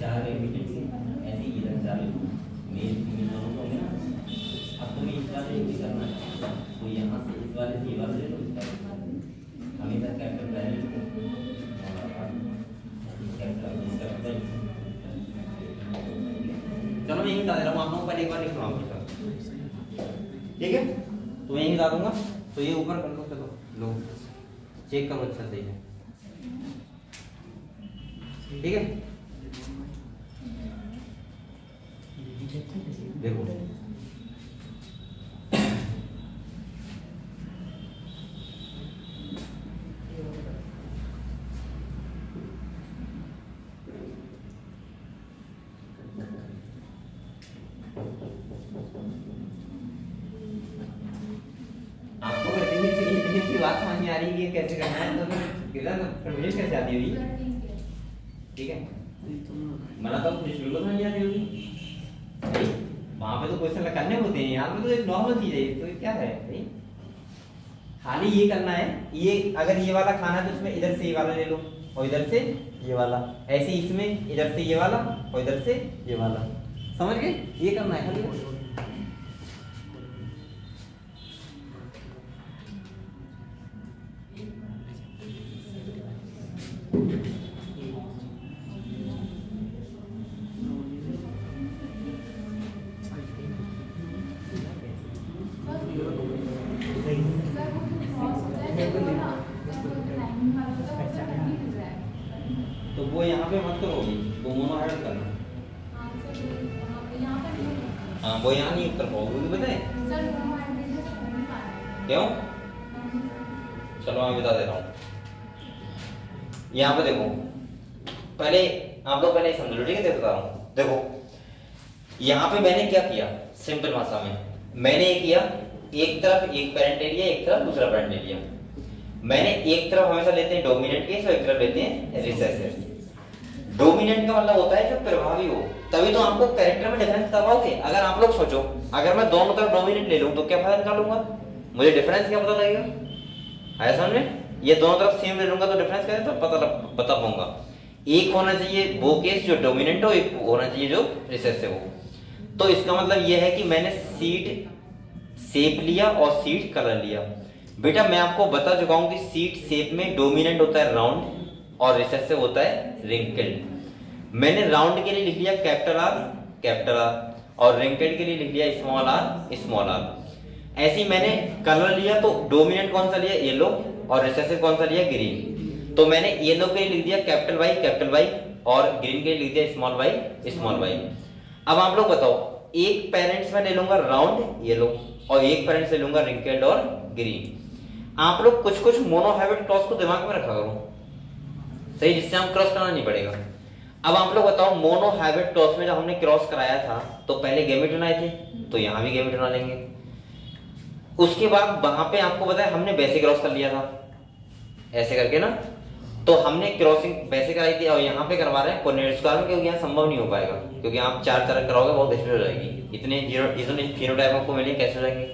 चार एमिटेंसी ऐसे इधर चार मेल फीमेल दोनों को लेना। अब तुम्हें इस वाले भी करना है, तो यहाँ से इस वाले से ये वाले ले लो, हमेशा कैपिटल पहले लिखो, कैपिटल चलो मैं यही बता दे रहा हूँ आप लोगों पर, एक बार लिख लो आप लोग, ठीक है। तो मैं यही बता दूंगा, तो ये ऊपर कर लो, चलो लो चेक करो अच्छा सही है, ठीक है। देखो आपको अगर इतनी सी बात समझ में आ रही है कैसे करना है, तो किधर कंफ्यूजन कैसे आती होगी, ठीक है। मना तो कुछ बिल्कुल समझ नहीं आती होगी, वहां पे तो क्वेश्चन करने होते हैं, यहाँ पे तो एक नॉर्मल चीज है, तो क्या है भाई, खाली ये करना है। ये अगर ये वाला खाना है तो इसमें इधर से ये वाला ले लो और इधर से ये वाला, ऐसे इसमें इधर से ये वाला और इधर से ये वाला, समझ गए, ये करना है खाली। तो वो यहाँ पे मत करोगी, वो मोनोहाइड्रेट करना, हाँ वो यहाँ नहीं कर पाओगे, पता है क्यों, चलो मैं बता दे रहा हूँ। यहाँ पे देखो, पहले आप लोग पहले समझ लो, ठीक है, बता रहा हूँ। देखो यहाँ पे मैंने क्या किया, सिंपल भाषा में मैंने ये किया, एक तरफ एक पेरेंट एरिया, एक तरफ दूसरा पेरेंट एरिया। मैंने एक तरफ हमेशा लेते हैं डोमिनेंट केस और एक तरफ लेते हैं रिसेसिव। डोमिनेंट का मतलब होता है जो प्रभावी हो, तभी तो आपको कैरेक्टर में डिफरेंस कर पाओगे। अगर आप लोग सोचो, अगर मैं दोनों तरफ डोमिनेंट ले लूं तो क्या फायदा निकालूंगा, मुझे डिफरेंस क्या पता लगेगा, है समझ में। ये दोनों तरफ सेम ले लूंगा तो डिफरेंस क्या है तो बता पाऊंगा। एक होना चाहिए वो केस जो डोमिनेंट हो, एक होना चाहिए जो रिसेसिव हो। तो इसका मतलब ये है कि मैंने सीट शेप लिया और सीट कलर लिया। बेटा मैं आपको बता चुका हूं कि सीट शेप में डोमिनेंट होता है राउंड और रिसेसिव होता है रिंकल्ड। मैंने राउंड के लिए लिख लिया कैपिटल आर और रिंकल्ड के लिए लिख लिया स्मॉल आर। ऐसे ही मैंने कलर लिया तो डोमिनेंट कौन सा लिया येलो और रिसेसिव कौन सा लिया ग्रीन। तो मैंने येलो के लिए लिख दिया कैपिटल वाई और ग्रीन के लिए लिख दिया स्मॉल वाई। अब आप लोग बताओ, एक पेरेंट्स में ले लूंगा राउंड येलो और एक पेरेंट्स ले लूंगा रिंकल्ड और ग्रीन। आप लोग कुछ कुछ मोनोहाइब्रिड क्रॉस को दिमाग में रखा करो, सही, जिससे हम क्रॉस करना नहीं पड़ेगा। अब आप लोग बताओ, मोनोहाइब्रिड क्रॉस में जब हमने क्रॉस कराया था तो पहले गैमेट बनाए थे, तो यहाँ भी गैमेट बना लेंगे। उसके बाद वहां पे आपको पता है हमने वैसे क्रॉस कर लिया था, ऐसे करके ना, तो हमने क्रॉसिंग वैसे कराई थी और यहाँ पे करवा रहे हैं कोऑर्डिनेट स्क्वायर में, क्योंकि यहाँ संभव नहीं हो पाएगा, क्योंकि आप चार तरह कराओगे बहुत मुश्किल हो जाएगी। इतने फिनोटाइप आपको मिलेंगे, कैसे हो जाएंगे।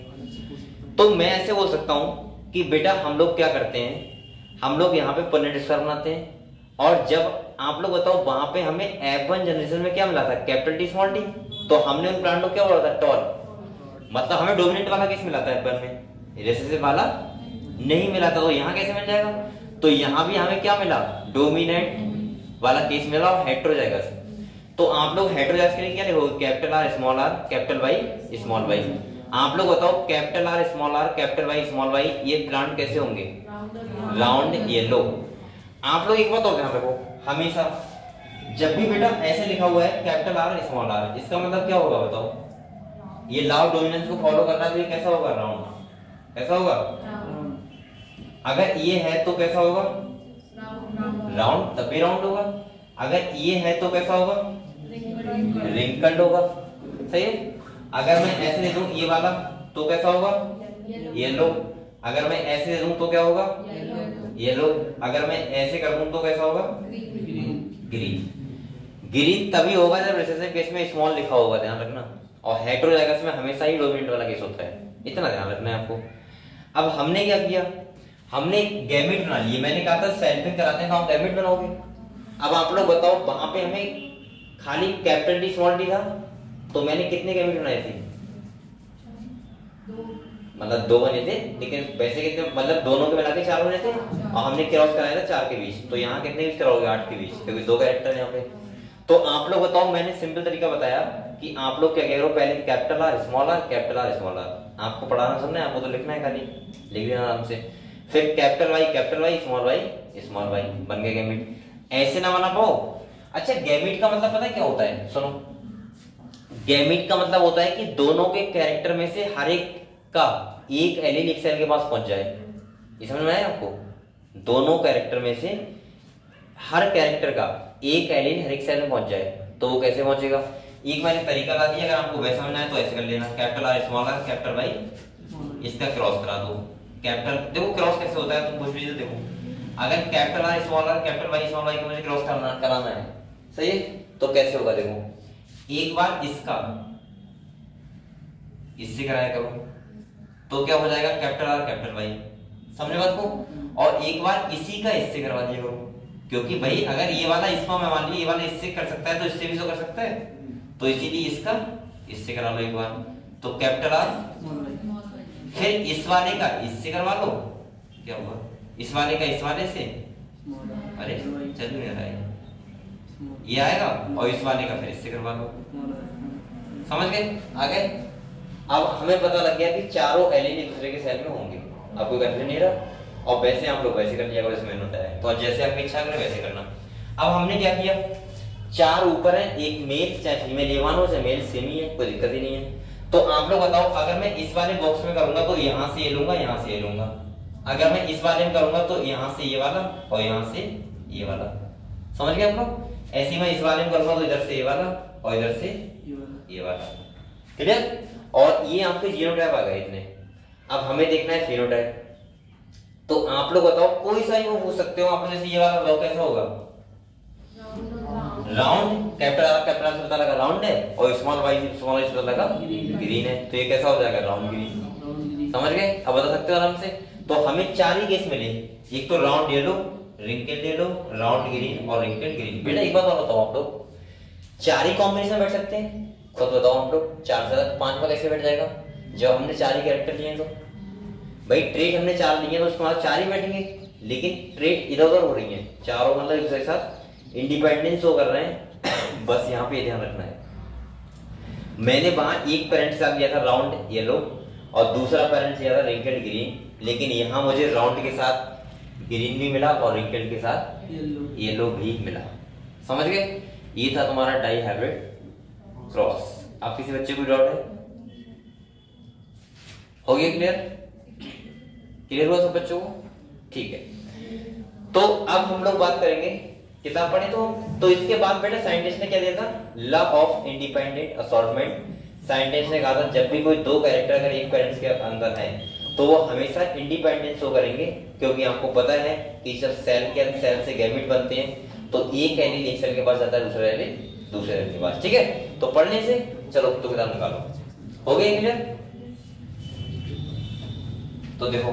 तो मैं ऐसे बोल सकता हूं कि बेटा हम लोग क्या करते हैं, हम लोग यहाँ पे परमानेंट स्क्वायर बनाते हैं, और जब आप लोग बताओ वहां पे हमें F1 जनरेशन में क्या मिला था, कैपिटल टी स्मॉल टी, तो हमने उन प्लांट को क्या बोला था, टॉल, मतलब हमें डोमिनेंट वाला केस मिला था F1 में, रिसेसिव वाला नहीं मिला था। तो यहाँ कैसे मिल जाएगा, तो यहाँ भी हमें क्या मिला, डोमिनेंट वाला केस मिला और हेटेरोजाइगस। तो आप लोग हेटेरोजाइगस के लिए क्या लिखोगे, capital R small are capital Y small Y. आप लोग बताओ capital R small are capital Y small Y ये प्लांट कैसे होंगे, राउंड येलो। आप लोग एक बात और ध्यान रखो, हमेशा जब भी बेटा ऐसे लिखा हुआ है कैपिटल आर स्मॉल आर, इसका मतलब क्या होगा बताओ, ये लॉ ऑफ डोमिनेंस को फॉलो करना, तो ये कैसा होगा, राउंड, कैसा होगा, अगर ये है तो कैसा होगा, राउंड, तब भी राउंड होगा। अगर ये है तो कैसा होगा, रिंकल्ड होगा, सही है। अगर मैं ऐसे दे दूं ये वाला तो कैसा होगा, येलो। अगर मैं ऐसे दे दूं तो क्या होगा, येलो। अगर मैं ऐसे कर दूं तो कैसा होगा, ग्रीन। ग्रीन तभी होगा जब रिसेसिव केस में स्मॉल लिखा होगा, ध्यान रखना। और हेटेरोजाइगस में हमेशा ही डोमिनेंट वाला केस होता है, इतना ध्यान रखना है आपको। अब हमने क्या किया, हमने गैमेट बना लिए। मैंने कहा था सैंपलिंग कराते हैं तो हम गैमेट बनाओगे। अब आप लोग बताओ, वहां पे हमें खाली कैपिटल टी स्मॉल टी था, तो मैंने कितने गैमेट बनाए थे, मतलब 2 बने थे, लेकिन वैसे कितने, मतलब दोनों के मिला के 4 बने थे, और हमने क्रॉस कराया था 4 के बीच। तो यहाँ कितने बीच कराओगे, 8 के बीच, क्योंकि 2 कैरेक्टर यहाँ पे। तो आप लोग बताओ, मैंने सिंपल तरीका बताया कि आप लोग क्या कह रहे हो, पहले capital R small are capital R small R. आपको पढ़ाना सुनना है, आपको तो लिखना है, खाली लिख देना आराम से। फिर कैपिटल वाई स्मॉल वाई, बन गया गैमेट। ऐसे ना बना पाओ। अच्छा, गैमेट का मतलब पता है क्या होता है, सुनो। गैमेट का मतलब होता है कि दोनों के कैरेक्टर में से हर एक का एक एलील एक सेल के पास पहुंच जाए। ये समझ में आया आपको, दोनों कैरेक्टर में से हर कैरेक्टर का एक एलील हर एक सेल में पहुंच जाए। तो वो कैसे पहुंचेगा, एक मैंने तरीका ला दिया, अगर आपको वैसा समझना है तो ऐसे कर लेना, capital R small are capital Y, इसका क्रॉस करा दो। कैपिटल देखो क्रॉस कैसे होता है, तुम कुछ भी देखो, अगर capital R small are capital Y small Y को मुझे क्रॉस कराना है, सही है, तो कैसे होगा देखो, एक बार इसका इससे कराया करो तो क्या हो जाएगा, कैपिटल आर कैपिटल वाई, समझे बात को। और एक बार इसी का इससे करवा दिया करो, क्योंकि भाई अगर ये वाला इसको मैं मान ली ये वाला इससे कर सकता है तो इससे भी तो कर सकता है, तो इसीलिए इसका इससे करा लो एक बार, तो कैपिटल आर। फिर इस वाले का इससे करवा लो, क्या हुआ, इस वाले का इस वाले से, अरे चल नहीं रहा है, ये आएगा, और इस वाले का फिर इससे करवा लो, समझ गए, आ गए। अब हमें पता लग गया कि चारों एलील एक दूसरे के सेल में होंगे, अब कोई कंफ्यूजन नहीं रहा। और वैसे आप लोग वैसे कर लिया करो, इसमें होता है तो जैसे आपकी इच्छा करे वैसे करना। अब हमने क्या किया, 4 ऊपर है, एक मेल चाहे फीमेल, ये मानो चाहे मेल सेम ही है, कोई दिक्कत ही नहीं है। तो आप लोग बताओ, अगर मैं इस वाले बॉक्स में करूंगा तो यहाँ से ये लूंगा, यहाँ से ये लूंगा। अगर मैं इस वाले में करूंगा तो यहाँ से ये वाला और यहाँ से ये वाला, समझ गए आप लोग। ऐसे मैं इस वाले में करूंगा तो इधर से ये वाला और इधर से ये वाला, क्लियर। और ये आपके जीनोटाइप आ गए इतने। अब हमें देखना है फिनोटाइप। तो आप लोग बताओ, कोई सा ही वो पूछ सकते हो आप, जैसे ये वाला लॉ कैसा होगा, राउंड, कैपिटल आर से पता लगा राउंड है, और स्मॉल वाई से पता लगा ग्रीन है, तो ये कैसा हो जाएगा, राउंड ग्रीन, समझ गए। अब बता सकते हो आराम से। तो हमें 4 ही केस मिले, एक तो round yellow, wrinkled yellow, round green और रिंकल्ड ग्रीन। बेटा एक बात और बताओ, आप लोग 4 ही कॉम्बिनेशन बैठ सकते हैं, खुद बताओ हम लोग, 4 से 5 बार कैसे बैठ जाएगा, जब हमने 4 ही कैरेक्टर लिए तो। भाई ट्रेड हमने 4 लिए तो उसके बाद 4 ही बैठेंगे, लेकिन ट्रेड इधर उधर हो रही है, चारों मतलब एक दूसरे के साथ इंडिपेंडेंस शो कर रहे हैं। बस यहाँ पे ध्यान रखना है। मैंने वहां एक पेरेंट साथ लिया था राउंड येलो और दूसरा पेरेंट लिया था रिंकल्ड ग्रीन, लेकिन यहाँ मुझे राउंड के साथ ग्रीन भी मिला और रिंकल्ड के साथ येलो भी मिला, समझ गए। ये था तुम्हारा डाई हाइब्रिड क्रॉस। आप किसी बच्चे को डाउट है, हो गया क्लियर, क्लियर हुआ सब बच्चों को, ठीक है। तो अब हम लोग बात करेंगे, किताब पढ़े तो इसके बाद बेटा साइंटिस्ट ने क्या दिया था, law of independent assortment. Scientist ने कहा था जब भी कोई 2 कैरेक्टर अगर एक पेरेंट्स के अंदर है तो वो हमेशा इंडिपेंडेंट शो करेंगे, क्योंकि आपको पता है कि जब सेल से गैमेट बनते हैं तो एक एलील एक सेल के पास जाता है, दूसरा एलील दूसरे सेल के पास, ठीक है। तो पढ़ने से चलो तो किताब निकालो, हो गया क्लियर। तो देखो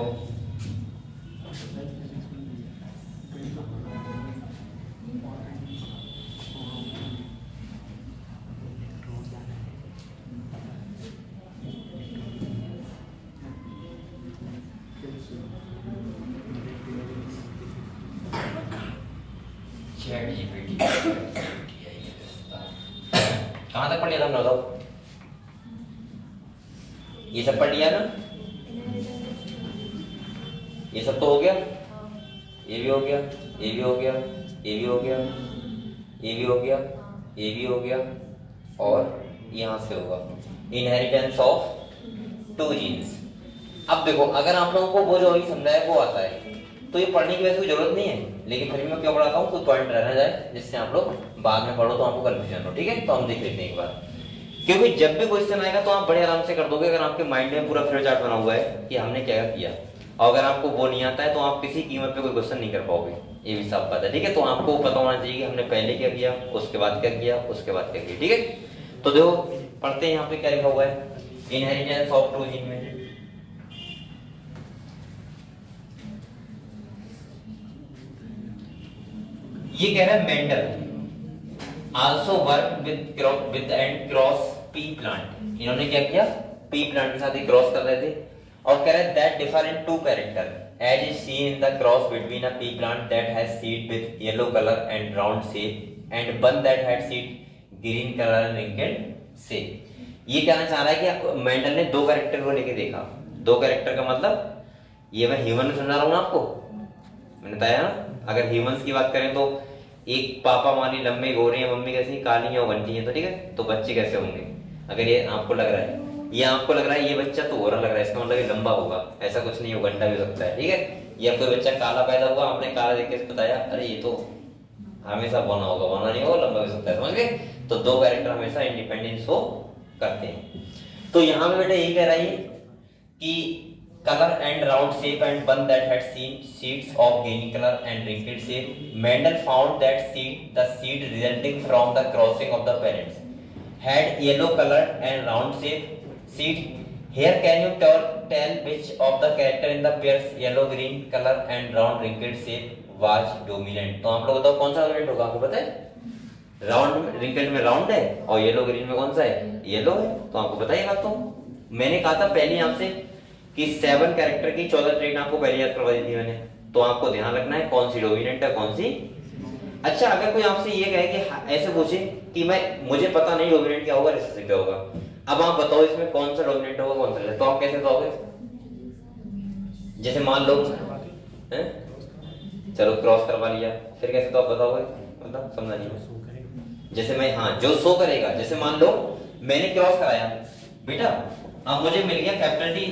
कहां तक पढ़ लिया था हमने, बताओ। ये सब पढ़ लिया ना, ये सब तो हो गया, ये भी हो गया, ये भी हो गया, ये भी हो गया, ये भी हो गया, ये भी हो गया, और यहां से होगा इनहेरिटेंस ऑफ 2 जीन्स। अब देखो अगर आप लोगों को वो जो अभी समझाया वो आता है तो ये पढ़ने की वैसे कोई जरूरत नहीं है, लेकिन फिर भी मैं क्यों पढ़ाता हूँ, कोई पॉइंट रहना जाए जिससे आप लोग बाद में पढ़ो तो आपको कंफ्यूजन हो। ठीक है, तो हम देख लेते हैं एक बार, क्योंकि जब भी क्वेश्चन आएगा तो आप बड़े आराम से कर दोगे अगर आपके माइंड में पूरा फ्लो चार्ट बना हुआ है कि हमने क्या किया। और अगर आपको वो नहीं आता है तो आप किसी कीमत पे कोई क्वेश्चन नहीं कर पाओगे, ये भी साफ बात है। ठीक है, तो आपको पता होना चाहिए कि हमने पहले क्या किया, उसके बाद क्या किया, उसके बाद क्या किया। ठीक है, तो देखो पढ़ते हैं यहाँ पे क्या लिखा हुआ है, इनहेरिटेंस ऑफ 2 जीन में ये कह रहा है Mendel also work with and cross P plant. इन्होंने क्या किया, पी प्लांट के साथ ही क्रॉस कर रहे थे और कह रहे हैं that differ in 2 character as is seen in the cross between a pea plant that has seed with yellow color and round shape and one that had seed green color and wrinkled shape। ये कहना चाह रहा है कि Mendel ने 2 character को लेके देखा। 2 कैरेक्टर का मतलब ये मैं ह्यूमन में समझा रहा हूँ ना आपको, मैंने बताया ना, अगर ह्यूमंस की बात करें तो एक पापा मानी लंबे गोरे हैं, मम्मी कैसी काली है वंटी है, तो ठीक है, तो बच्चे कैसे होंगे। अगर ये आपको लग रहा है, ये आपको लग रहा है ये बच्चा तो गोरा लग रहा है, इसका मतलब ये लंबा होगा, ऐसा कुछ नहीं होगा, गंडा भी हो सकता है। ठीक है, या कोई बच्चा काला पैदा हुआ, आपने काला देख के बताया अरे ये तो हमेशा बौना होगा, बौना नहीं होगा, लंबा भी हो सकता है, समझ गए। तो 2 कैरेक्टर हमेशा इंडिपेंडेंस हो करते हैं। तो यहाँ पे बेटा यही कह रहा है कि color and round shape and one that had seen seeds of green color and wrinkled shape. Mendel found that the seed resulting from the crossing of the parents had yellow color and round shape seed. Here can you tell which of the character in the pairs yellow green color and round wrinkled shape was dominant? तो आप लोग बताओ कौन सा dominant होगा, आपको पता है। राउंड रिंकल्ड में राउंड है और येलो ग्रीन में कौन सा है, येलो है, तो आपको पता ही बात। तो मैंने कहा था पहले आपसे कि 7 कैरेक्टर की 14 ट्रेट आपको पहले याद करवा दी थी मैंने, तो आपको ध्यान रखना है कौन सी डोमिनेंट है कौन सी। अच्छा अगर कोई आपसे ये कहे कि ऐसे पूछे कि मुझे पता नहीं डोमिनेंट क्या होगा रिसेसिव क्या होगा, अब आप बताओ इसमें कौन सा डोमिनेंट होगा कौन सा रिसेसिव, तो आप कैसे बताओगे। जैसे मान लो चलो क्रॉस करवा लिया, फिर कैसे तो आप बताओगे, मतलब समझा नहीं। जैसे मैं हाँ जो शो करेगा, जैसे मान लो मैंने क्रॉस कराया बेटा, अब मुझे मिल गया कैपिटल डी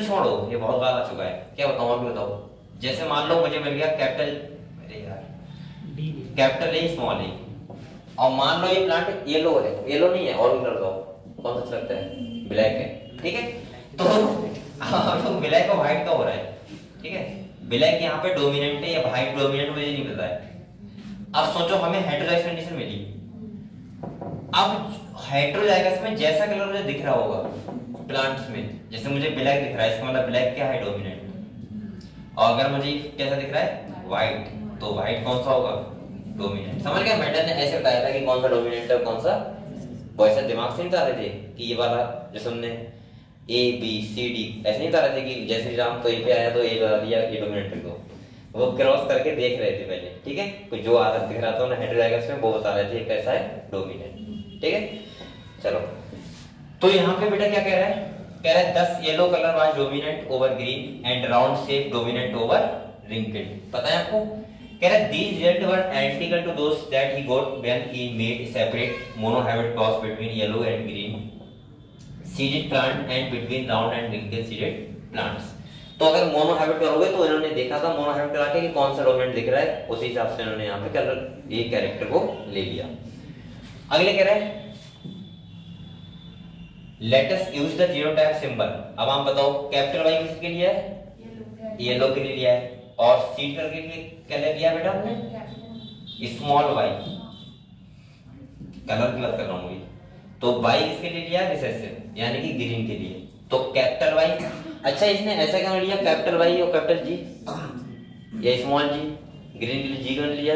छोड़ो ये बहुत बार आ चुका है, क्या बताऊं आप बताओ। जैसे मान लो मुझे मिल गया कैपिटल ए स्मॉल ए, और मान लो ये प्लांट येलो है, येलो नहीं है और कलर दो, कौन सा अच्छा लगता है, ब्लैक है। ठीक है, तो ब्लैक और व्हाइट का हो रहा है। ठीक है, ब्लैक यहाँ पे डोमिनेंट है या व्हाइट डोमिनेंट मुझे नहीं पता है। अब सोचो हमें हेटेरोजाइगस कंडीशन मिली, अब हेटेरोजाइगस में जैसा कलर मुझे दिख रहा होगा प्लांट्स में, जैसे मुझे ब्लैक दिख रहा है इसका मतलब ब्लैक क्या है, डोमिनेंट। और अगर मुझे कैसा दिख रहा है, व्हाइट, तो व्हाइट कौन सा होगा, डोमिनेंट। समझ गए, मेंडल ने ऐसे बताया था कि कौन सा डोमिनेंट है और कौन सा, वो ऐसा दिमाग से नहीं बता रहे थे कि ये वाला जैसे हमने ए बी सी डी ऐसे नहीं बता रहे थे कि जय श्री राम तो ए पे आया तो ए बता दिया ये डोमिनेंट लिख दो, वो क्रॉस करके देख रहे थे पहले। ठीक है, कोई जो आदत दिख रहा था उन्हें हेटेरोजाइगस में वो बता रहे थे कैसा है, डोमिनेंट। ठीक है, चलो तो यहाँ पे बेटा क्या कह रहा है, कह रहा है 10 yellow colour was dominant over green and round shape dominant over wrinkled. पता है आपको, कह रहा है these results were identical to those that he got when he made separate monohybrid cross between yellow and green seeded plant and between round and wrinkled seeded plants। तो अगर monohybrid करोगे तो इन्होंने देखा था मोनोहाइब्रिड करा के कि कौन सा डोमिनेंट दिख रहा है, उसी हिसाब से इन्होंने यहाँ पे कलर ये कैरेक्टर को ले लिया। अगले कह रहा है let us use the genotype symbol। अब आप बताओ कैपिटल वाई किसके लिए है, येलो के लिए लिया है, और सीड करके क्या ले लिया बेटा हमने, स्मॉल वाई, कलर की बात कर रहा हूँ। तो वाई किसके लिए लिया, रिसेसिव यानी कि ग्रीन के लिए। तो कैपिटल वाई, अच्छा इसने ऐसा क्यों लिया कैपिटल वाई और कैपिटल जी या स्मॉल जी, ग्रीन के लिए जी क्यों लिया?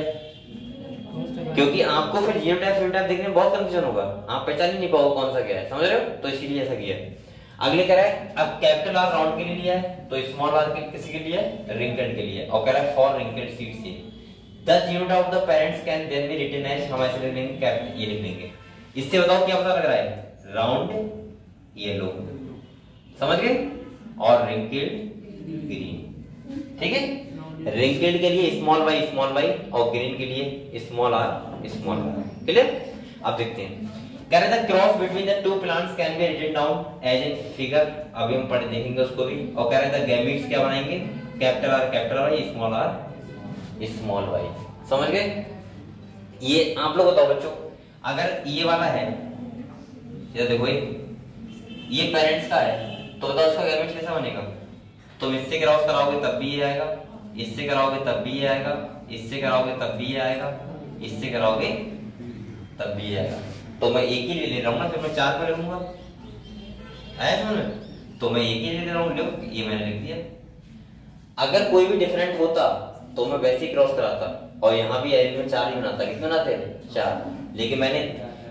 क्योंकि आपको फिर जीनोटाइप फेनोटाइप देखने में बहुत कंफ्यूजन होगा, आप पहचान ही नहीं पाओगे कौन सा क्या है, समझ रहे हो? तो इसीलिए ऐसा किया है। अगले कह रहा है अब कैपिटल आर राउंड के लिए लिया है, तो स्मॉल आर किसी के लिए? रिंकल्ड के लिए। और कह रहा है फॉर रिंकल्ड सीड्स से the genotype of the parents can then be written as, हम ऐसे लिख देंगे कैपिटल, ये लिख देंगे। इससे बताओ क्या पता लग रहा है? राउंड येलो, समझ गए? और रिंकल्ड ग्रीन, ठीक है? रिंकल्ड के लिए स्मॉल वाई और ग्रीन के लिए small R small R, clear? अब देखते हैं, कह रहे थे cross between the two plants can be written down as in figure, अभी हम पढ़ देखेंगे उसको भी। और कह रहे थे गैमीट्स क्या बनाएंगे? कैपिटल वाई स्मॉल वाई, समझ गए? ये आप लोग बताओ बच्चों, अगर ये वाला है, ये देखो ये पेरेंट्स का है, तो बताओ उसका गैमेट कैसा बनेगा? तुम इससे क्रॉस कराओगे तब भी ये आएगा, इससे कराओगे तब भी ये आएगा, इससे कराओगे तब भी ये आएगा, इससे कराओगे तब भी ये आएगा। तो मैं एक ही ले रहा हूँ ना, फिर मैं 4 पे लिखूंगा, आया समझ में? तो मैं एक ही ले रहा हूँ, ये मैंने लिख दिया। अगर कोई भी डिफरेंट होता तो मैं वैसे ही क्रॉस कराता, और यहाँ भी एल में 4 ही बनाता। कितने बनाते हैं? 4। लेकिन मैंने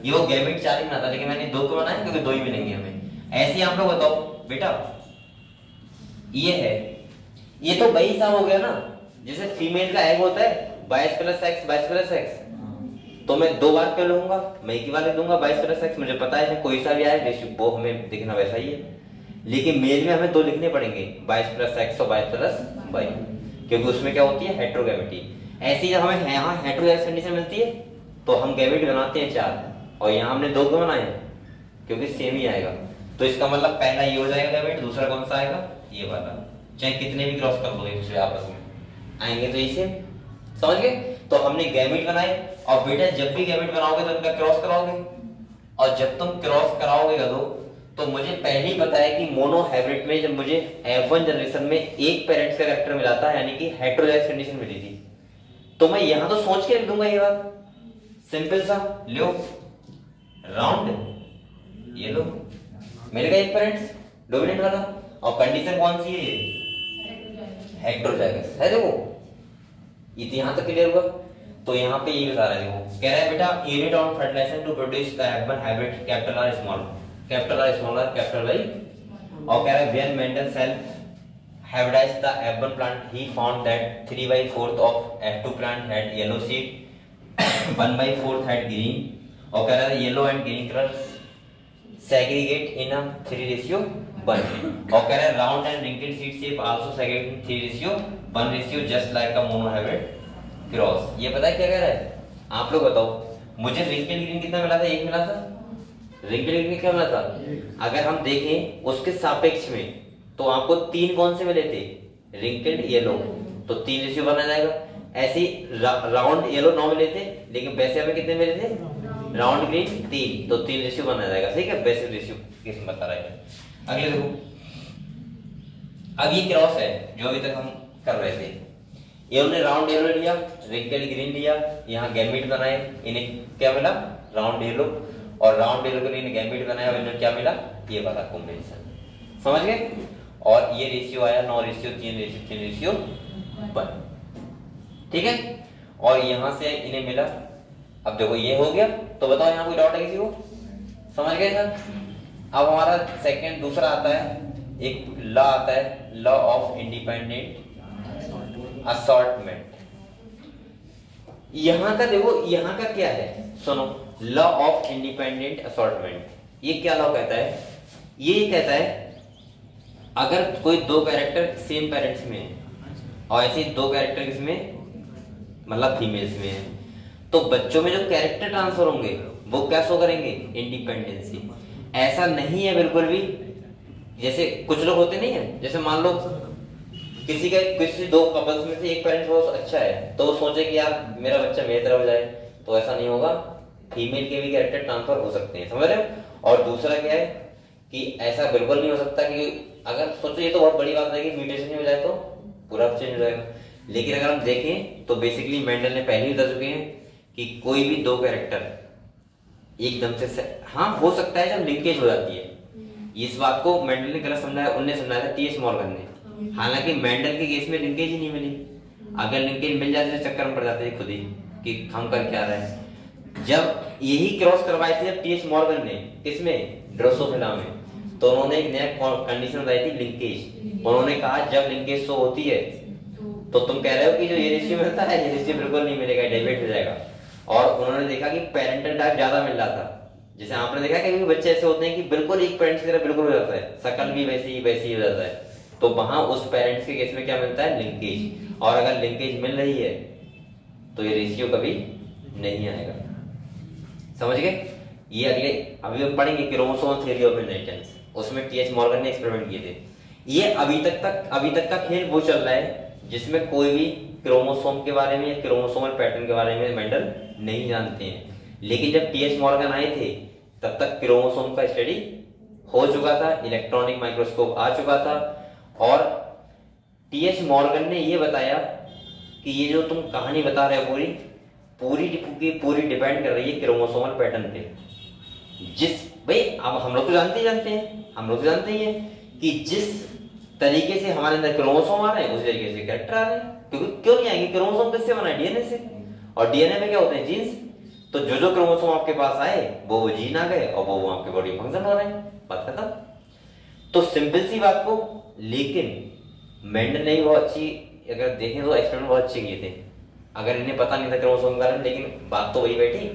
ये वो गैमेट 4 ही बनाता, लेकिन मैंने 2 क्यों बनाया? क्योंकि 2 ही मिलेंगे हमें। ऐसे ही आप लोग बताओ बेटा, ये है, ये तो वही सा हो गया ना, जैसे फीमेल का एग होता है 22 + x, तो मैं 2 बार क्यों लूंगा? मैं एक ही बार लिख दूंगा 22 + x, मुझे पता है कोई सा भी आए रेशियो वो हमें दिखना वैसा ही है। लेकिन मेल में हमें 2 लिखने पड़ेंगे, 22 + x और 22 + y, क्योंकि उसमें क्या होती है? हेटेरोगैमेटी। ऐसे ही जब हमें यहाँ हेटेरोजाइगस कंडीशन मिलती है तो हम गैमेट बनाते हैं 4, और यहाँ हमने 2 क्यों बनाए? क्योंकि सेम ही आएगा। तो इसका मतलब पहला ये हो जाएगा गैमेट, दूसरा कौन सा आएगा? ये वाला। चाहे कितने भी क्रॉस कर दो एक दूसरे आपस में, आएंगे तो इसे, समझ गए? तो हमने गैमेट बनाए, और बेटा जब भी गैमेट बनाओगे तो इनका क्रॉस कराओगे, और जब तुम क्रॉस कराओगे तो मुझे पहले ही पता है कि मोनो हाइब्रिड में जब मुझे F1 जनरेशन में एक पेरेंट्स का कैरेक्टर मिला था, यानी कि हेटेरोजाइगस कंडीशन मिली थी, तो मैं यहां तो सोच के लिख दूंगा ये बात, सिंपल सा। लो राउंड ये लो मिलेगा एक पेरेंट्स डोमिनेंट वाला, और कंडीशन कौन सी है? हेटेरोजाइगस है। देखो ये यहां तक क्लियर हुआ? तो यहाँ पे ये बता रहा है, देखो कह रहा है बेटा unit on fertilization to produce the F1 hybrid capital R small R capital Y, और कह रहा है when Mendel hybridized the F1 plant, he found that 3/4 of F2 plant had yellow seed, 1/4 had green, और कह रहा है yellow and green colour segregate in a 3:1, और कह रहा है round and wrinkled seed shape also segregate in 3:1 ratio just like a mono hybrid cross. ये पता है क्या कह रहा है? आप लोग बताओ, मुझे रिंकल्ड ग्रीन कितना मिला था? 1 मिला था। रिंकल्ड ग्रीन क्या मिला था? अगर हम देखें उसके सापेक्ष में, तो आपको 3 कौन से मिले थे? रिंकल्ड येलो, तो 3:1 बना जाएगा। ऐसे ही राउंड येलो 9 मिले थे, लेकिन वैसे हमें कितने मिले थे? राउंड ग्रीन 3, तो 3:1 बना जाएगा। ठीक है, वैसे रेशियो किस बता रहा है। अगले देखो, अब ये क्रॉस है जो अभी तक हम कर रहे थे। ये हमने राउंड येलो लिया, रिंकल्ड ग्रीन लिया, यहाँ गैमेट बनाए, इन्हें क्या मिला? राउंड येलो, और राउंड येलो के लिए गैमेट बनाया, और इन्हें क्या मिला? ये वाला कॉम्बिनेशन, समझ गए? और ये रेशियो आया 9:3:1, ठीक है? और यहां से इन्हें मिला। अब देखो ये हो गया, तो बताओ यहाँ कोई डाउट है किसी को? समझ गए सर? अब हमारा सेकंड दूसरा आता है, एक लॉ आता है, लॉ ऑफ इंडिपेंडेंट असॉर्टमेंट। यहां का देखो, यहां का क्या है, सुनो, लॉ ऑफ इंडिपेंडेंट असॉर्टमेंट। ये क्या लॉ कहता है? ये कहता है अगर कोई 2 कैरेक्टर सेम पेरेंट्स में है, और ऐसे 2 कैरेक्टर किसमें, मतलब फीमेल्स में है, तो बच्चों में जो कैरेक्टर ट्रांसफर होंगे वो क्या शो करेंगे? इंडिपेंडेंसी। ऐसा नहीं है बिल्कुल भी, जैसे कुछ लोग होते नहीं है, जैसे मान लो किसी 2 कपल्स में से एक पेरेंट्स बहुत अच्छा है, तो वो सोचे कि यार मेरा बच्चा मेरी तरह हो जाए, तो ऐसा नहीं होगा। फीमेल के भी कैरेक्टर ट्रांसफर हो सकते हैं, समझ रहे हो? और दूसरा क्या है कि ऐसा बिल्कुल नहीं हो सकता कि अगर सोचो, ये तो बहुत बड़ी बात है कि म्यूटेशन हो जाए तो पूरा चेंज हो जाएगा। लेकिन अगर हम देखें तो बेसिकली मेंडल ने पहले ही बता चुके हैं कि कोई भी 2 कैरेक्टर एकदम से हाँ हो सकता है जब लिंकेज हो जाती है, इस बात को मेंडल ने गलत समझाया, उनने समझाया था टीएस मॉर्गन ने। हालांकि मेंडल के केस में लिंकेज ही नहीं मिली। अगर लिंकेज मिल जाती तो चक्कर में पड़ जाते खुद ही कि हम कर क्या रहे हैं। जब यही क्रॉस करवाई थी जब टीएस मॉर्गन ने, किसमें, ड्रोसोफिला में, तो उन्होंने एक नया कंडीशन बताई थी लिंकेज। उन्होंने कहा जब लिंकेज शो होती है तो तुम कह रहे हो कि जो ये रेशियो मिलता है ये रेशियो बिल्कुल नहीं मिलेगा, डेविएट हो जाएगा। और उन्होंने देखा कि पेरेंटल टाइप ज्यादा मिल रहा था। जैसे आपने देखा कि बच्चे ऐसे होते हैं कि बिल्कुल एक पेरेंट्स की तरह बिल्कुल हो जाता है, शकल भी वैसी हो जाता है, तो वहां उस पेरेंट्स के केस में क्या मिलता है, लिंकेज। और अगर लिंकेज मिल रही है तो ये रेशियो कभी नहीं आएगा। समझ गए? ये अगले अभी हम पढ़ेंगे क्रोमोसोम थ्योरी ऑफ इनहेरिटेंस, उसमें टीएच मॉर्गन ने एक्सपेरिमेंट किए थे। ये अभी तक का खेल वो चल रहा है जिसमें कोई भी क्रोमोसोम के बारे में या क्रोमोसोमल पैटर्न के बारे में मेंडल नहीं जानते हैं। लेकिन जब टीएच मॉर्गन आए थे तब तक क्रोमोसोम का स्टडी हो चुका था, इलेक्ट्रॉनिक माइक्रोस्कोप आ चुका था, और टीएच मॉर्गन ने ये बताया कि ये जो तुम कहानी बता रहे हो पूरी डिपेंड कर रही है क्रोमोसोमल पैटर्न पे। जिस भाई अब हम लोग तो जानते ही हैं कि जिस तरीके से हमारे अंदर क्रोमोसोम आ रहे हैं उस तरीके से कैरेक्टर आ रहे हैं। क्योंकि क्यों नहीं आएंगे, क्रोमोसोम किससे बना है, डीएनए से, और डीएनए में क्या होते हैं, जीन्स। तो जो क्रोमोसोम आपके पास आए वो जीन आ गए और वो आपके बॉडी में फंक्शन हो रहे हैं, बात खत्म। तो सिंपल सी बात को, लेकिन मेंडल ने बहुत अच्छी, अगर देखें तो एक्सपेरिमेंट बहुत अच्छे किए थे। अगर इन्हें पता नहीं था क्रोमोसोम के बारे में, लेकिन बात तो वही बैठी,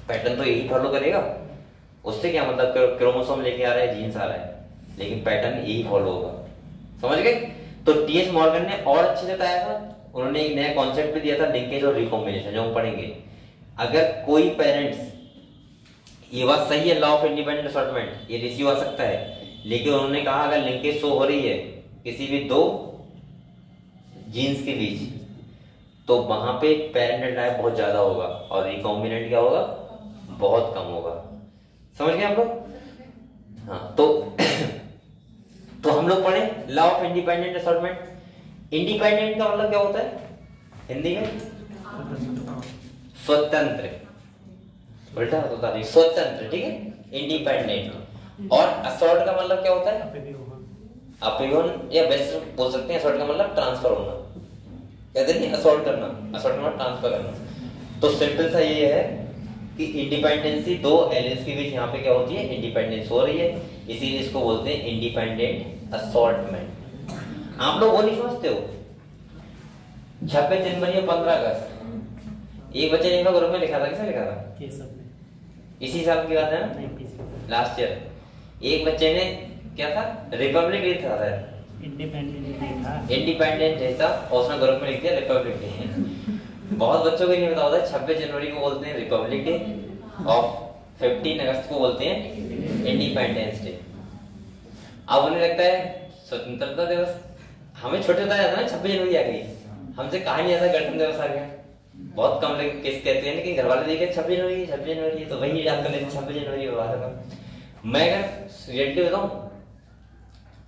पैटर्न तो यही फॉलो करेगा। उससे क्या मतलब, क्रोमोसोम लेके आ रहा है, जीन्स आ रहा है, लेकिन पैटर्न यही फॉलो होगा। समझ गए? तो टीएच मॉर्गन ने और अच्छे से बताया था। उन्होंने एक नया कॉन्सेप्ट भी दिया था, लिंकेज और रिकॉम्बिनेशन, जो हम पढ़ेंगे। अगर कोई पेरेंट्स, ये बात सही है, लॉ ऑफ इंडिपेंडेंट असॉर्टमेंट, ये रेशियो आ सकता है, लेकिन उन्होंने कहा अगर लिंकेज शो हो रही है किसी भी दो जीन्स के बीच, तो वहां पे पेरेंटल टाइप बहुत ज्यादा होगा और रिकॉम्बिनेंट क्या होगा, बहुत कम होगा। समझ गए आप लोग? हाँ, तो हम लोग पढ़े law of independent assortment. Independent का मतलब क्या होता है हिंदी में, स्वतंत्र, उल्टा होता है स्वतंत्र, ठीक है, इंडिपेंडेंट। और असॉर्ट का मतलब क्या होता है, अपियोन, या बेस्ट बोल सकते हैं असॉर्ट का मतलब ट्रांसफर होना। कहते नहीं असॉर्ट करना, असॉर्ट का मतलब ट्रांसफर करना। तो सिंपल सा ये है कि इंडिपेंडेंसी दो एलिमेंट्स के बीच यहाँ पे क्या होती है, इंडिपेंडेंस हो रही है, इसीलिए इसको बोलते हैं इंडिपेंडेंट असॉर्टमेंट। आप लोग वो नहीं समझते हो, 26 जनवरी और 15 अगस्त एक बच्चे ने ग्रुप में लिखा था, किसने लिखा था, इसी साल की बात है ना, लास्ट ईयर। एक बच्चे ने क्या था, रिपब्लिक डे था, इंडिपेंडेंट डे था, और उसने ग्रुप में लिख दिया रिपब्लिक डे। बहुत बच्चों को नहीं पता होता 26 जनवरी को बोलते हैं रिपब्लिक डे और 15 अगस्त को बोलते हैं इंडिपेंडेंस डे। अब उन्हें लगता है स्वतंत्रता दिवस, हमें छोटे होता जाता है ना, 26 जनवरी आ गई, हमसे कहा नहीं आता गणतंत्र दिवस आ गया। बहुत कम लोग किस कहते हैं, लेकिन घर वाले देखे 26 जनवरी तो वही याद कर लेते 26 जनवरी बात है। मैं अगर रियलिटी बताऊं,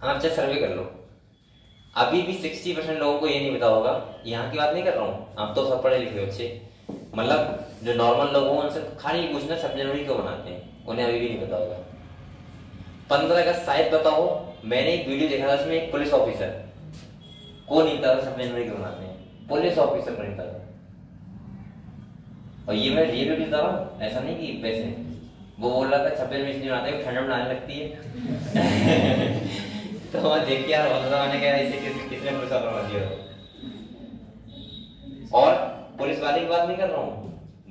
आप चाहे सर्वे कर लो, अभी भी 60% लोगों को ये नहीं पता होगा, यहाँ की बात नहीं कर रहा हूँ, आप तो सब पढ़े लिखे बच्चे, मतलब जो नॉर्मल लोग हों उनसे खाली पूछना 26 जनवरी क्यों मनाते हैं, उन्हें अभी भी नहीं पता होगा। 15 अगस्त शायद बताओ, मैंने एक वीडियो देखा था, उसमें एक पुलिस ऑफिसर को नहीं पता 26 जनवरी क्यों मनाते हैं, पुलिस ऑफिसर को नहीं पता। और ये मैं रियल वीडियो बता रहा हूँ, ऐसा नहीं कि वैसे वो बोल रहा था 26 जनवरी इसलिए मनाते हैं, ठंड में आने लगती है। तो मैं देख के यार मैंने कहा इसे किसने पुलिस वाला बना दिया। और पुलिस वाले की बात नहीं कर रहा हूँ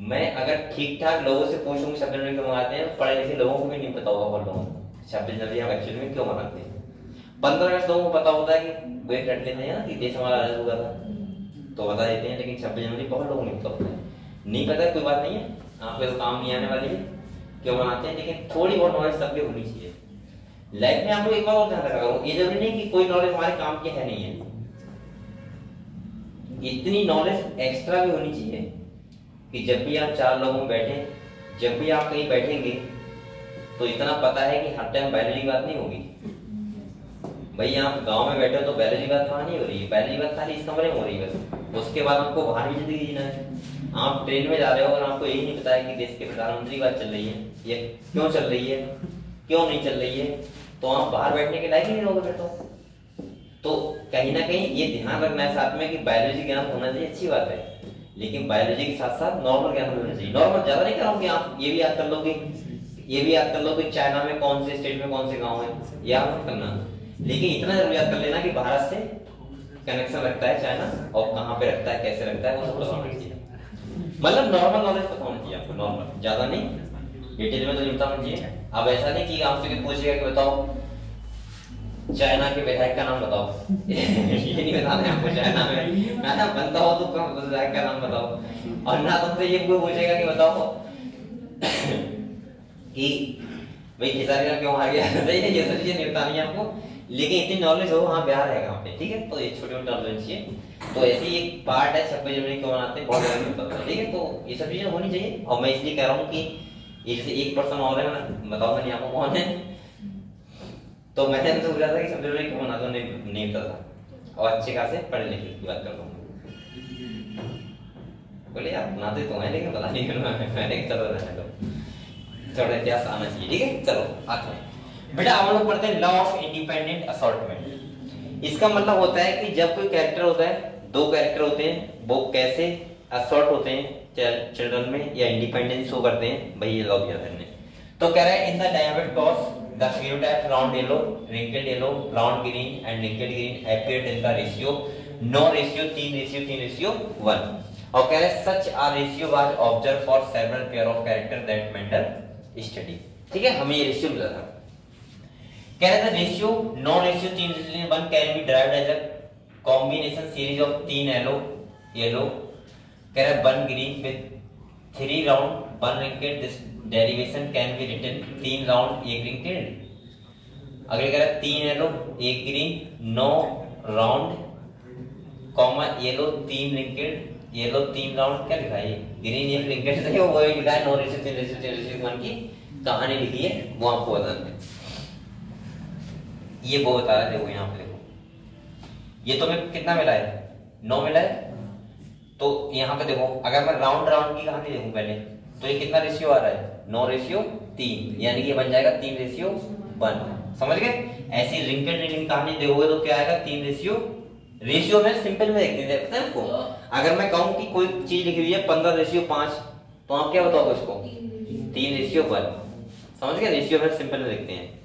मैं, अगर ठीक ठाक लोगों से पूछूंगा 26 जनवरी क्यों मनाते हैं, पढ़े लिखे लोगों को भी नहीं पता होगा, बोल रहा हूँ 26 जनवरी हम एक्चुअली में क्यों मनाते हैं। 15 अगस्त लोगों को पता होता है कि वे कर लेते हैं ना कि देश हमारा आजाद हुआ था, तो बता देते हैं, लेकिन 26 जनवरी बहुत लोगों को नहीं पता होता है। नहीं पता कोई बात नहीं है, आपको तो काम नहीं आने वाली है क्यों मनाते हैं, लेकिन थोड़ी बहुत नॉलेज सबकी होनी चाहिए लाइफ में। आप लोग एक बार और ध्यान रखा करो, ये जरूरी नहीं कि कोई नॉलेज हमारे काम की है नहीं है, इतनी नॉलेज एक्स्ट्रा भी होनी चाहिए कि जब भी आप 4 लोगों में बैठे, जब भी आप कहीं बैठेंगे तो इतना पता है कि हर टाइम बायोलॉजी की बात नहीं होगी। भाई आप गांव में बैठे हो तो बायोलॉजी की बात कहाँ नहीं हो रही है, बायोलॉजी की बात खाली इस कमरे में हो रही है बस, उसके बाद आपको बाहर भी जिंदगी जीना है। आप ट्रेन में जा रहे हो और आपको यही नहीं पता है कि देश के प्रधानमंत्री की बात चल रही है, ये क्यों चल रही है, क्यों नहीं चल रही है, तो आप बाहर बैठने के लायक ही नहीं रहोगे फिर तो कहीं ना कहीं ये ध्यान रखना है साथ में कि बायोलॉजी ज्ञान होना चाहिए, अच्छी बात है, लेकिन बायोलॉजी के साथ साथ नॉर्मल ज्ञान होना चाहिए। नॉर्मल ज्यादा नहीं कराऊंगी, आप ये भी याद कर लो कि चाइना में कौन से स्टेट में कौन से गांव है, ये आप करना, लेकिन इतना जरूर याद कर लेना कि भारत से कनेक्शन रखता है चाइना और कहाँ पे रखता है, कैसे रखता है, वो सब पता होना चाहिए। मतलब नॉर्मल नॉलेज पता होना चाहिए आपको, नॉर्मल, ज्यादा नहीं, डिटेल में तो नहीं बताना चाहिए। अब ऐसा नहीं कि आपसे पूछेगा कि बताओ चाइना के विधायक का नाम बताओ ये नहीं बताना है आपको, चाइना में ना बनता हो तो विधायक का नाम बताओ, और ना तुमसे ये कोई पूछेगा कि बताओ कि भाई खेसारी लाल क्यों हार गया, ये सब चीजें नहीं बतानी है आपको, लेकिन इतनी नॉलेज हो हाँ बिहार है कहाँ पे, ठीक है, तो ये छोटी मोटी नॉलेज चाहिए। तो ऐसे ही एक पार्ट है 26 जनवरी क्यों मनाते हैं, बहुत ज्यादा नहीं पता, ठीक है, तो ये सब चीजें होनी चाहिए। और मैं इसलिए कह रहा हूँ कि ये जैसे एक पर्सन और है ना, बताऊंगा नहीं आपको कौन है, तो मैंने उनसे पूछा था कि 26 जनवरी क्यों मनाते हो, नहीं पता था, और अच्छे खासे पढ़े लिखे की बात करता हूँ, बोले यार मनाते तो हैं लेकिन पता नहीं क्यों, मैंने चलो रहने दो, थोड़ा इतिहास आना चाहिए, ठीक है। चलो आते हैं बेटा, हम लोग पढ़ते हैं लॉ ऑफ इंडिपेंडेंट असॉर्टमेंट। इसका मतलब होता है कि जब कोई कैरेक्टर होता है, दो कैरेक्टर होते हैं, वो कैसे असॉर्ट होते हैं चिल्ड्रन में या इंडिपेंडेंस शो करते हैं, भाई ये लॉ दिया था। तो कह रहा है in the dihybrid cross the phenotype round yellow, wrinkled yellow, round green and wrinkled green appeared in the ratio no ratio 3:3:1। और कह रहे such a ratio was observed for several pair of character that Mendel study, ठीक है, हमें ये ratio मिला था। कह रहा था ratio no ratio 3:1 can be derived as a combination series of 3 yellow, कह रहा है 1 green with 3 round 1 wrinkled, this derivation can be written 3 round 1 wrinkled. अगले कह रहा है 3 yellow 1 green 9 round comma yellow 3 wrinkled, yellow 3 round, क्या लिखा है ग्रीन 1 रिंकल्ड, देखिए वो वही लिखा है 9 रेशियो 3:1 की कहानी लिखी है, वो आपको बताते हैं। ये वो बता रहे थे, वो यहाँ पे देखो, ये तो मैं कितना मिला है 9 मिला है, तो यहाँ पे देखो अगर मैं राउंड की कहानी देखूं पहले तो ये कितना रेशियो आ रहा है 9:3, यानी कि ये बन जाएगा 3:1, समझ गए। ऐसी रिंकल्ड रीडिंग कहानी देखोगे तो क्या आएगा 3 रेशियो में सिंपल में देखते हैं, पता है आपको। अगर मैं कहूं कि कोई चीज लिखी हुई है 15:5 तो आप क्या बताओगे उसको 3:1, समझ गए, रेशियो में सिंपल में देखते हैं।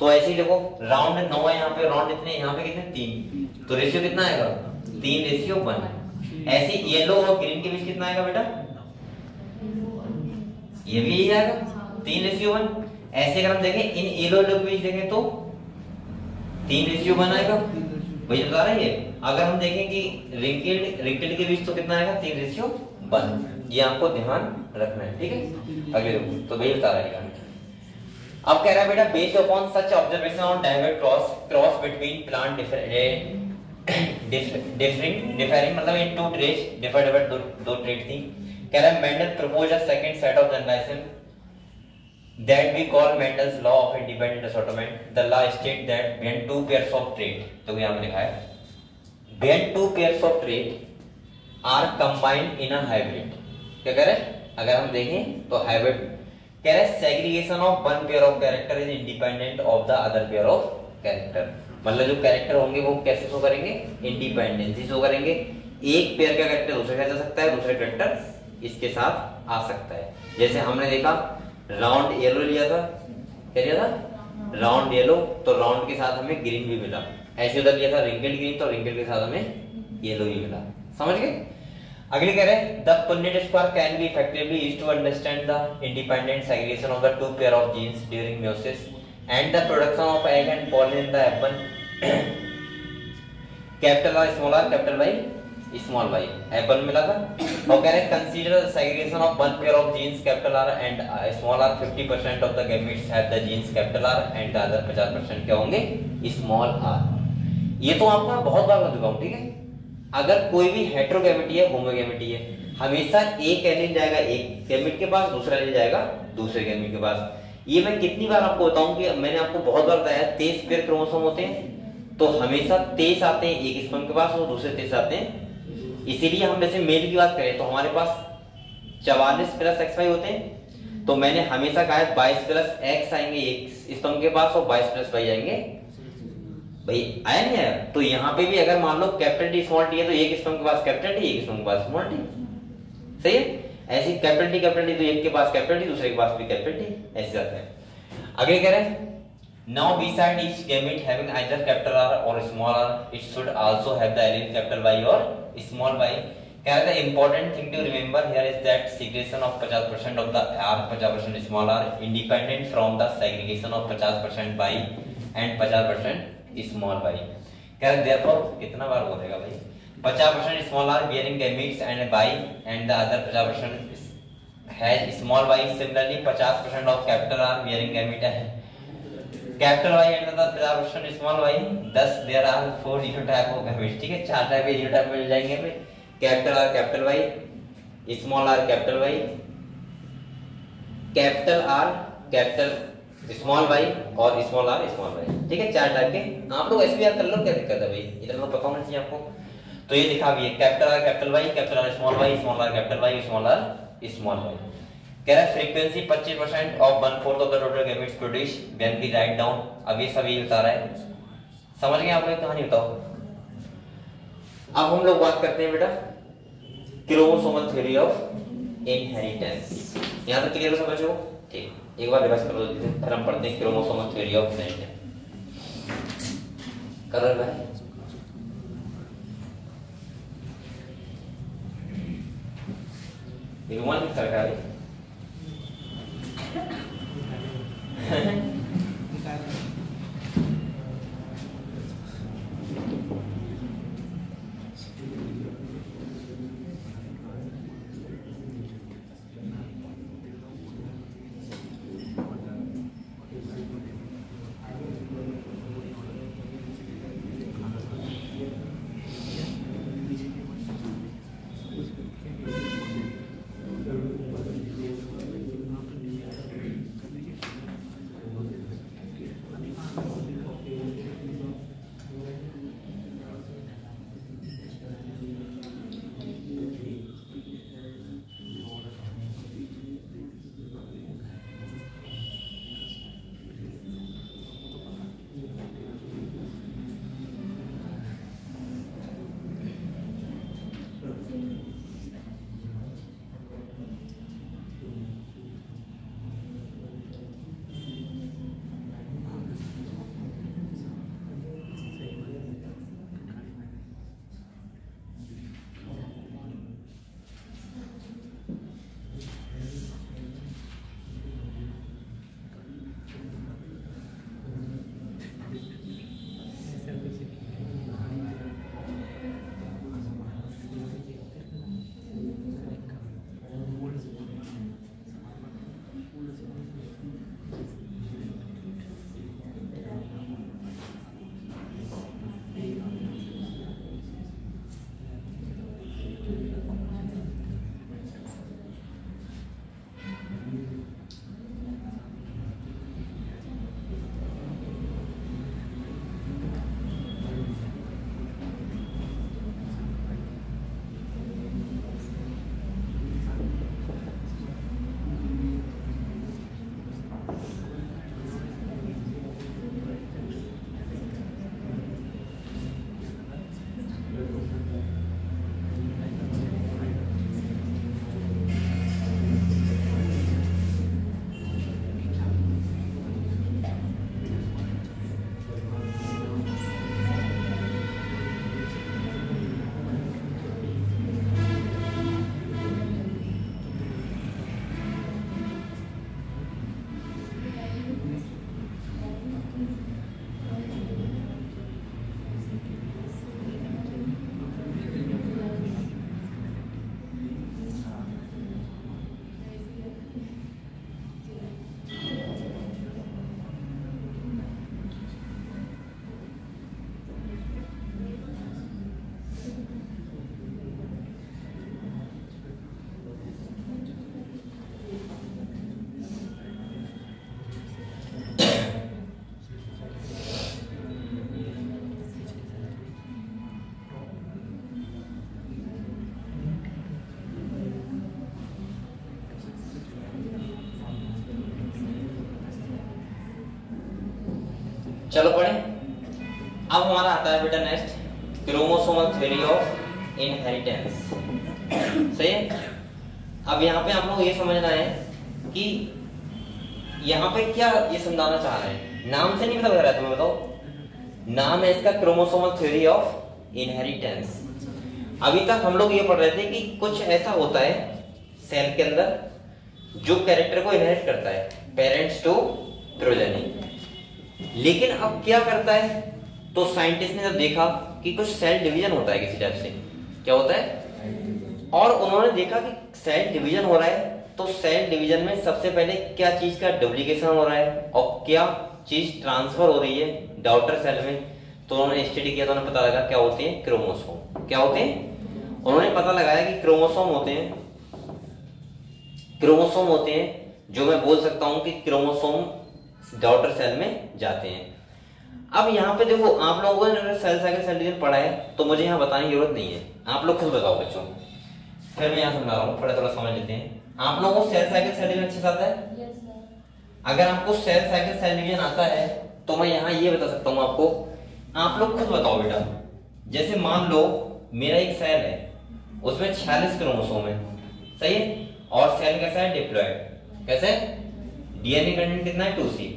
तो ऐसे ही देखो राउंड 9 है, यहाँ पे राउंड इतने, यहाँ पे कितने 3, तो रेशियो कितना आएगा 3:1। ऐसे येलो और ग्रीन के बीच कितना आएगा बेटा, ये भी यही आएगा 3:1। ऐसे अगर हम देखें इन येलो के बीच देखें तो 3:1 आएगा, वही बता रहा है ये। अगर हम देखें कि रिंकल्ड के बीच तो कितना आएगा 3:1, ये आपको ध्यान रखना है, ठीक है। अगले देखो तो वही बता रहा है। अब कह रहा है बेटा based upon such observation on divert cross between plant differing मतलब इन 2 ट्रेट्स डिफर दो ट्रेट थी। कह रहा है Mendel propose a second set of generation that we call Mendel's law of independent assortment. The law states that when 2 pairs of trait, तो यहाँ पे लिखा है when 2 pairs of trait are combined in a hybrid, क्या कह रहे हैं, अगर हम देखें तो हाइब्रिड कह रहे हैं segregation of one pair of character is independent of the other pair of character, मतलब जो कैरेक्टर होंगे वो कैसे शो करेंगे, इंडिपेंडेंसी शो करेंगे। एक पेयर का कैरेक्टर दूसरे का जा सकता है, दूसरे कैरेक्टर इसके साथ आ सकता है। जैसे हमने देखा राउंड येलो लिया था, क्या लिया था राउंड येलो, तो राउंड के साथ हमें ग्रीन भी मिला। ऐसे उधर लिया था रिंकल ग्रीन, तो रिंकल के साथ हमें येलो भी मिला, समझ गए। अगले कह रहे हैं the Punnett square can be effectively used to understand the independent segregation of the 2 pair of genes during meiosis and the production of egg and pollen in the apple, capital R small are capital Y small y, apple मिला था। और कह रहे हैं consider the segregation of one pair of genes capital R and small r, 50% of the gametes have the genes capital R and the other 50% क्या होंगे small are. ये तो आपको मैं बहुत बार बता चुका हूं, ठीक है। अगर कोई भी हेटेरोगैमेटी है होमोगैमेटी है, हमेशा एक एलिमेंट जाएगा एक गैमेट के पास, दूसरा एलिमेंट जाएगा दूसरे गैमेट के पास। ये मैं कितनी बार आपको बताऊं कि मैंने आपको बहुत बार बताया 23 पेयर क्रोमोसोम होते हैं, तो हमेशा 23 आते हैं एक स्पर्म के पास और दूसरे 23 आते हैं। इसीलिए हम जैसे मेल की बात करें तो हमारे पास 44 प्लस XY होते हैं, तो तो मैंने हमेशा कहा है 22 प्लस एक्स आएंगे एक स्तंभ के पास और 22 प्लस वाई आएंगे, भाई आया नहीं आया? तो यहाँ पे भी अगर मान लो कैपिटल टी स्मॉल टी है तो एक स्तंभ के पास कैपिटल टी, एक स्तंभ के पास स्मॉल टी, सही है? ऐसी कैपिटल टी तो एक के पास कैपिटल टी, दूसरे के पास भी कैपिटल टी, ऐसे जाता है। आगे कह रहे हैं now beside each gamete having either capital R or small r, it should also have the allele capital Y or small y. कह रहे थे important thing to remember here is that segregation of 50% of the R, 50% small r independent from the segregation of 50% Y and 50% small y. कह रहे therefore कितना बार बोलेगा भाई? 50% small r bearing gametes and Y and the other 50% has small y. Similarly 50% of capital R bearing gamete है capital Y and the 50% small y, thus there are 4 यूनिटाइप of gametes, ठीक है? 4 type के यूनिटाइप मिल जाएंगे हमें, capital R capital Y, small r capital Y, capital R कैपिटल स्मॉल y और स्मॉल r स्मॉल y, ठीक है? 4 टाइप के। आप लोग ऐसे भी याद कर लो, क्या दिक्कत है भाई? इतना तो पता होना चाहिए आपको। तो ये लिखा भी है capital R capital Y, capital R small y, small r capital Y, small r small y। कह रहा है frequency 25% of 1/4 of the total gametes produce when we write down. अब ये सभी बता रहा है, समझ गए आप लोग? कहानी बताओ। अब हम लोग बात करते हैं बेटा क्रोमोसोमल थ्योरी ऑफ इनहेरिटेंस। यहां तक क्लियर हो समझो? ठीक, एक बार रिवाइज कर लो, फिर हम पढ़ते हैं क्रोमोसोमल थ्योरी ऑफ इनहेरिटेंस। कर रहे भाई? ह्यूमन सरकारी चलो पढ़े। अब हमारा आता है बेटा next chromosomal theory of inheritance. सही है। अब यहाँ पे हम लोग ये समझना है कि यहाँ पे क्या ये समझाना चाह रहे हैं। नाम से नहीं पता लग रहा है तुम्हें, बताओ। नाम है इसका क्रोमोसोमल थ्योरी ऑफ इनहेरिटेंस। अभी तक हम लोग ये पढ़ रहे थे कि कुछ ऐसा होता है सेल के अंदर जो कैरेक्टर को इनहेरिट करता है, पेरेंट्स टू प्रोजेनी। लेकिन अब क्या करता है, तो साइंटिस्ट ने जब देखा कि कुछ सेल डिवीजन होता है किसी टाइप से, क्या होता है, और उन्होंने देखा कि सेल डिवीजन हो रहा है, तो सेल डिवीजन में सबसे पहले क्या चीज का डुप्लीकेशन हो रहा है और क्या चीज ट्रांसफर हो रही है डॉटर सेल में। तो उन्होंने स्टडी किया तो उन्हें पता लगा क्या होते हैं, क्रोमोसोम। क्या होते हैं, उन्होंने पता लगाया कि क्रोमोसोम होते हैं, क्रोमोसोम होते हैं जो मैं बोल सकता हूं कि क्रोमोसोम डॉटर सेल में जाते हैं। अब यहाँ पे देखो, आप लोगों ने अगर सेल साइकिल सेल डिवीजन पढ़ा है तो मुझे यहाँ बताने की जरूरत नहीं है, आप लोग खुद बताओ बच्चों। फिर मैं यहाँ समझा रहा हूँ, थोड़ा समझ लेते हैं। आप लोगों को सेल साइकिल सेल डिवीजन अच्छे से आता है? अगर आपको सेल साइकिल सेल डिवीजन आता है तो मैं यहाँ ये बता सकता हूँ आपको, आप लोग खुद बताओ बेटा। जैसे मान लो मेरा एक सेल है, उसमें 46 क्रोमोसोम है, सही है, और सेल कैसा है, डिप्लॉयड। कैसे, डीएनए कंटेंट कितना है, 2C।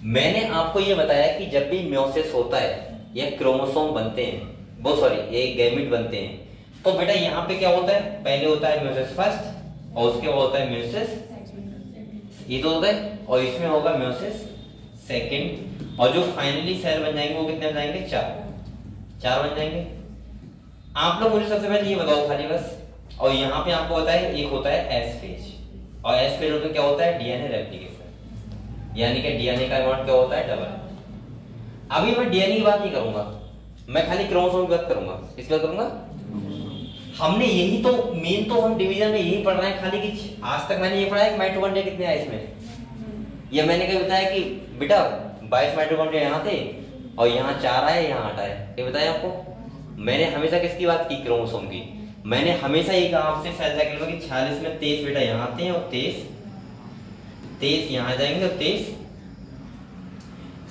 मैंने आपको ये बताया कि जब भी म्योसिस होता है या क्रोमोसोम बनते हैं, वो सॉरी एक गैमेट बनते हैं, तो बेटा यहाँ पे क्या होता है, पहले होता है म्योसिस फर्स्ट और उसके बाद होता है म्योसिस, ये तो होता है, और इसमें होगा म्योसिस सेकंड, और जो फाइनली सेल बन जाएंगे वो कितने बन जाएंगे, 4 बन जाएंगे। आप लोग मुझे सबसे पहले ये बताओ खाली बस। और यहाँ पे आपको बताया एक होता है एस फेज, और एस फेज में क्या होता है, डीएनए रेप्लिकेशन, यानी कि डीएनए का अमाउंट क्या होता है, डबल। अभी मैं डीएनए की बात नहीं करूंगा, मैं खाली क्रोमोसोम की बात करूंगा। किसकी बात करूंगा, हमने यही तो मेन तो हम डिवीजन में यही पढ़ रहे हैं खाली, कि आज तक मैंने ये पढ़ा है कि माइटोकॉन्ड्रिया कितने आए इसमें, या मैंने कभी बताया कि बेटा 22 माइटोकॉन्ड्रिया यहाँ थे और यहाँ 4 आए, यहाँ 8 आए, ये बताया आपको। मैंने हमेशा किसकी बात की, क्रोमोसोम की। मैंने हमेशा ये कहा आपसे सेल साइकिल में कि 46 में 23 बेटा यहाँ आते हैं और 23 यहाँ जाएंगे और 23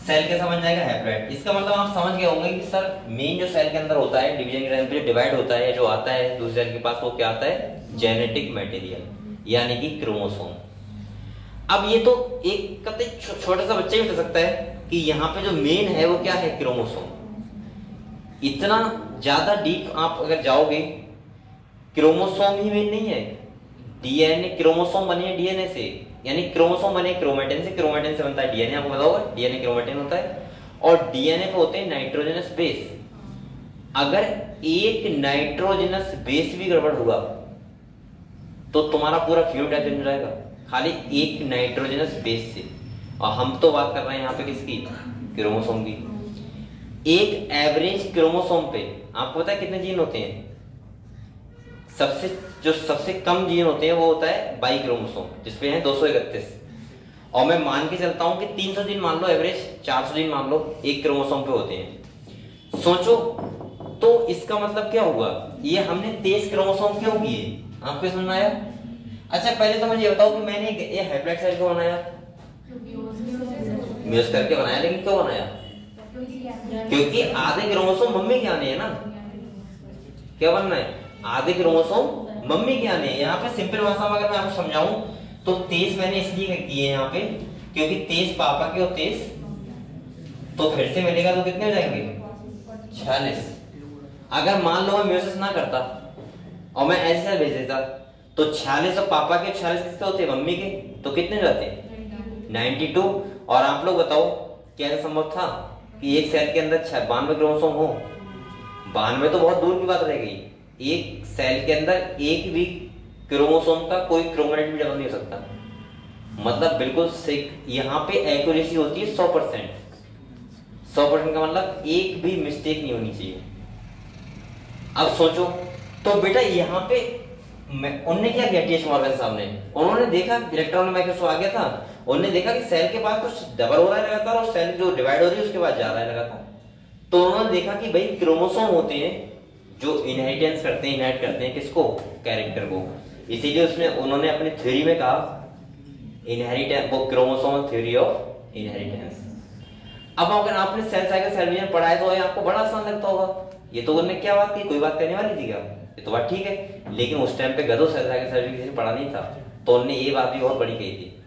सेल कैसा बन जाएगा, हैप्लॉइड। इसका मतलब आप समझ गए होंगे कि सर मेन जो सेल के अंदर होता है डिवीजन के टाइम पे जो डिवाइड होता है, जो आता है दूसरे सेल के पास, वो क्या आता है, जेनेटिक मटेरियल, यानी कि क्रोमोसोम। अब ये तो एक कतई छोटा सा बच्चा ही बता सकता है कि यहाँ पे जो मेन है वो क्या है, क्रोमोसोम। इतना ज्यादा डीप आप अगर जाओगे, क्रोमोसोम ही मेन नहीं है, डीएनए, क्रोमोसोम बने डीएनए से, यानी क्रोमोसोम बने क्रोमेटिन से, क्रोमेटिन से बनता है डीएनए, आपको पता होगा डीएनए क्रोमेटिन होता है, और डीएनए पे होते हैं नाइट्रोजनस बेस। अगर एक नाइट्रोजनस बेस भी गड़बड़ हुआ तो तुम्हारा पूरा फिनोटाइप चेंज हो जाएगा, खाली एक नाइट्रोजनस बेस से। और हम तो बात कर रहे हैं यहाँ पे किसकी, क्रोमोसोम की। एक एवरेज क्रोमोसोम पे आपको पता है कितने जीन होते हैं, सबसे कम जीन होते हैं वो होता है बाई क्रोमोसोम, जिसपे है 231। और मैं मान के चलता हूं कि 300 जीन मान लो एवरेज, 400 जीन मान लो एक क्रोमोसोम पे होते हैं। सोचो तो इसका मतलब क्या हुआ, ये हमने 23 क्रोमोसोम क्यों किए, आपको समझ में आया? अच्छा पहले तो मुझे ये बताओ कि मैंने ये हैप्लॉइड सेल क्यों बनाया, म्यूस करके बनाया, लेकिन क्यों बनाया, क्योंकि आधे क्रोमोसोम मम्मी के आने हैं ना। क्या बनना है, आधे क्रोमोसोम मम्मी के आने हैं। यहाँ पे सिंपल भाषा में अगर मैं आपको समझाऊं तो 23 मैंने इसलिए किए यहाँ पे क्योंकि 23 पापा के और 23 तो फिर से मिलेगा तो कितने हो जाएंगे, 46। अगर मान लो मैं म्यूसिस ना करता और मैं ऐसे भेज देता तो 46 और पापा के 46 किसके होते, मम्मी के, तो कितने जाते, 92। और आप लोग बताओ क्या संभव था कि एक सेल के अंदर 92 क्रोमोसोम हो? 92 तो बहुत दूर की बात रह गई। एक सेल के अंदर एक भी क्रोमोसोम का कोई क्रोमोटाइप भी डबल नहीं हो सकता, मतलब बिल्कुल यहाँ पे एक्यूरेसी होती है 100%। 100% का मतलब एक भी मिस्टेक नहीं होनी चाहिए। अब सोचो तो बेटा यहाँ पे उन्होंने क्या किया, टीएच मॉर्गन साहब ने, उन्होंने देखा इलेक्ट्रॉन माइक्रोस्कोप आ गया था, उन्होंने देखा कि सेल के पास कुछ डबल हो रहा है लगातार और सेल जो डिवाइड हो रही है उसके बाद जा रहा है लगातार। तो उन्होंने देखा कि भाई क्रोमोसोम होते हैं जो इनहेरिटेंस करते हैं, इनहेरिट करते हैं किसको, कैरेक्टर को। इसीलिए उसने उन्होंने अपनी थ्योरी में कहा इनहेरिटेंस, वो क्रोमोसोमल थ्योरी ऑफ इनहेरिटेंस। अब अगर आपने सेल साइकिल सेल डिवीजन पढ़ा है तो ये आपको बड़ा आसान लगता होगा। ये तो उन्होंने क्या बात की, कोई बात करने वाली थी क्या? ये तो बात ठीक है, लेकिन उस टाइम पे गधों सेल साइकिल सेल डिवीजन पढ़ा नहीं था, तो उन्होंने ये बात भी बहुत बड़ी कही थी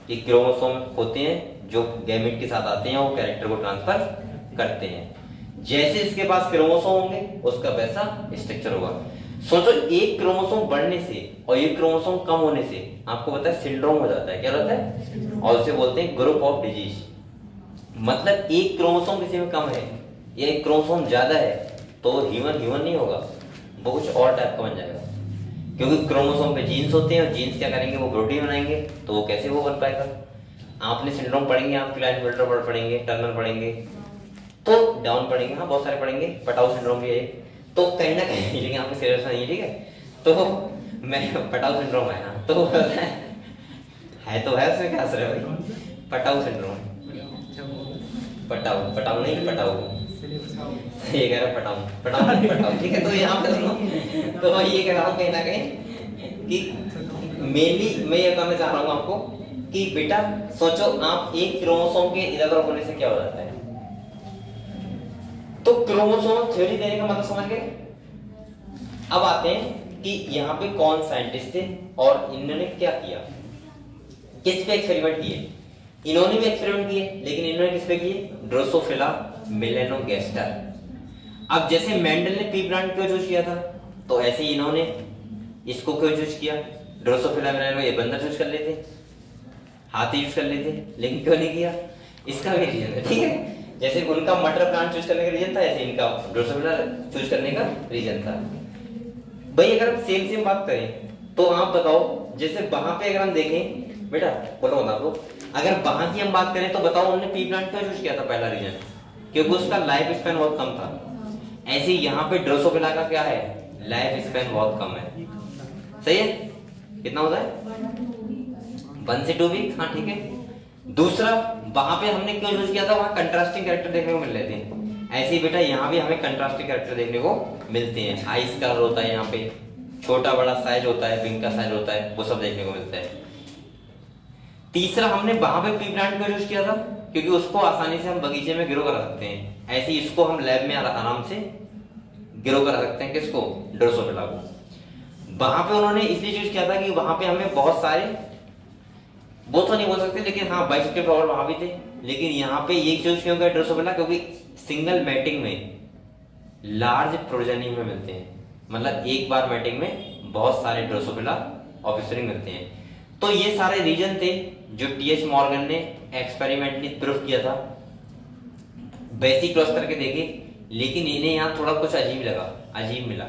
कि क्रोमोसोम होते हैं जो गैमेट के साथ आते हैं, वो कैरेक्टर को ट्रांसफर करते हैं। जैसे इसके पास क्रोमोसोम होंगे उसका वैसा स्ट्रक्चर होगा। सोचो एक क्रोमोसोम बढ़ने से और एक क्रोमोसोम कम होने से आपको पता है सिंड्रोम हो जाता है। क्या होता है? और उसे बोलते हैं ग्रुप ऑफ डिजीज। मतलब एक क्रोमोसोम किसी में कम है या एक क्रोमोसोम ज्यादा है तो ह्यूमन नहीं होगा, वो कुछ और टाइप का बन जाएगा, क्योंकि क्रोमोसोम पे जीन्स होते हैं और जीन्स क्या करेंगे, वो प्रोटीन बनाएंगे, तो वो कैसे वो बन पाएगा। आपने सिंड्रोम पढ़ेंगे, आप क्लाइनफेल्टर पढ़ेंगे, टर्नर पढ़ेंगे, तो डाउन पढ़ेंगे, हाँ बहुत सारे पढ़ेंगे, पटाउ सिंड्रोम भी है, तो कहीं ना कहीं, लेकिन आपको सीरियस नहीं है, ठीक है। तो मैं पटाउ सिंड्रोम है, हाँ तो है तो है, उसमें क्या असर है भाई, पटाउ सिंड्रोम, पटाउ नहीं पटाउ, ये कह रहा पटाउ, ठीक है। तो यहाँ पे सुनो, तो मैं ये कह रहा हूँ कहीं ना कहीं कि मेनली मैं ये बताना चाह रहा हूँ आपको कि बेटा सोचो आप एक क्रोमोसोम के इधर उधर होने से क्या हो जाता है। तो क्रोमोसोम थ्योरी देने का मतलब समझ गए। अब आते हैं कि यहाँ पे कौन साइंटिस्ट थे और इन्होंने क्या किया, किस पे एक्सपेरिमेंट किए। इन्होंने भी एक्सपेरिमेंट किए, लेकिन इन्होंने किस पे किए, ड्रोसोफिला मेलेनोगैस्टर। अब जैसे मेंडल ने पी प्लांट क्यों चूज किया था, तो ऐसे ही इन्होंने इसको क्यों चूज किया, ड्रोसोफिला मेलेनो, ये बंदर चूज कर लेते, हाथी यूज कर लेते, लेकिन क्यों नहीं किया, इसका भी रीजन है, ठीक है। जैसे उनका मटर प्लांट चूज करने का रीजन था, ऐसे इनका ड्रोसोफिला चूज करने का रीजन था। भाई अगर हम सेम बात करें तो आप बताओ, जैसे वहां पे अगर हम देखें, बेटा बोलो बता दो, अगर वहां की हम बात करें तो बताओ उन्होंने पी प्लांट क्यों चूज किया था, पहला रीजन क्योंकि उसका लाइफ स्पैन बहुत कम था। ऐसे यहाँ पे ड्रोसोफिला का क्या है, लाइफ स्पैन बहुत कम है, सही है। कितना होता है 1 से 2 वीक, हाँ ठीक है। दूसरा वहां पे हमने क्यों चूज किया था, वहां कंट्रास्टिंग कैरेक्टर देखने को मिल रहे थे। ऐसे ही बेटा यहाँ भी हमें कंट्रास्टिंग कैरेक्टर देखने को मिलते हैं। आइस कलर होता है, यहाँ पे छोटा बड़ा साइज होता है, विंग का साइज होता है, वो सब देखने को मिलता है। तीसरा हमने वहां पे पी प्लांट क्यों यूज किया था, क्योंकि उसको आसानी से हम बगीचे में ग्रो कर सकते हैं। ऐसे ही इसको हम लैब में आराम से ग्रो कर सकते हैं, किसको, ड्रोसोफिला को। वहां पे उन्होंने इसलिए चूज किया था कि वहां पे हमें बहुत सारे, वो तो नहीं बोल सकते, लेकिन हाँ बाइसेक्सुअल फ्लावर वहां भी थे। लेकिन यहाँ पे ये चूज क्यों किया ड्रोसोफिला, क्योंकि सिंगल मैटिंग में लार्ज प्रोजेनी में मिलते हैं, मतलब एक बार मैटिंग में बहुत सारे ड्रोसोफिला ऑफिसरिंग मिलते हैं। तो ये सारे रीजन थे जो टीएच मॉर्गन ने एक्सपेरिमेंटली प्रूफ किया था, बेसिक क्रॉस करके देखे। लेकिन इन्हें यहाँ थोड़ा कुछ अजीब मिला।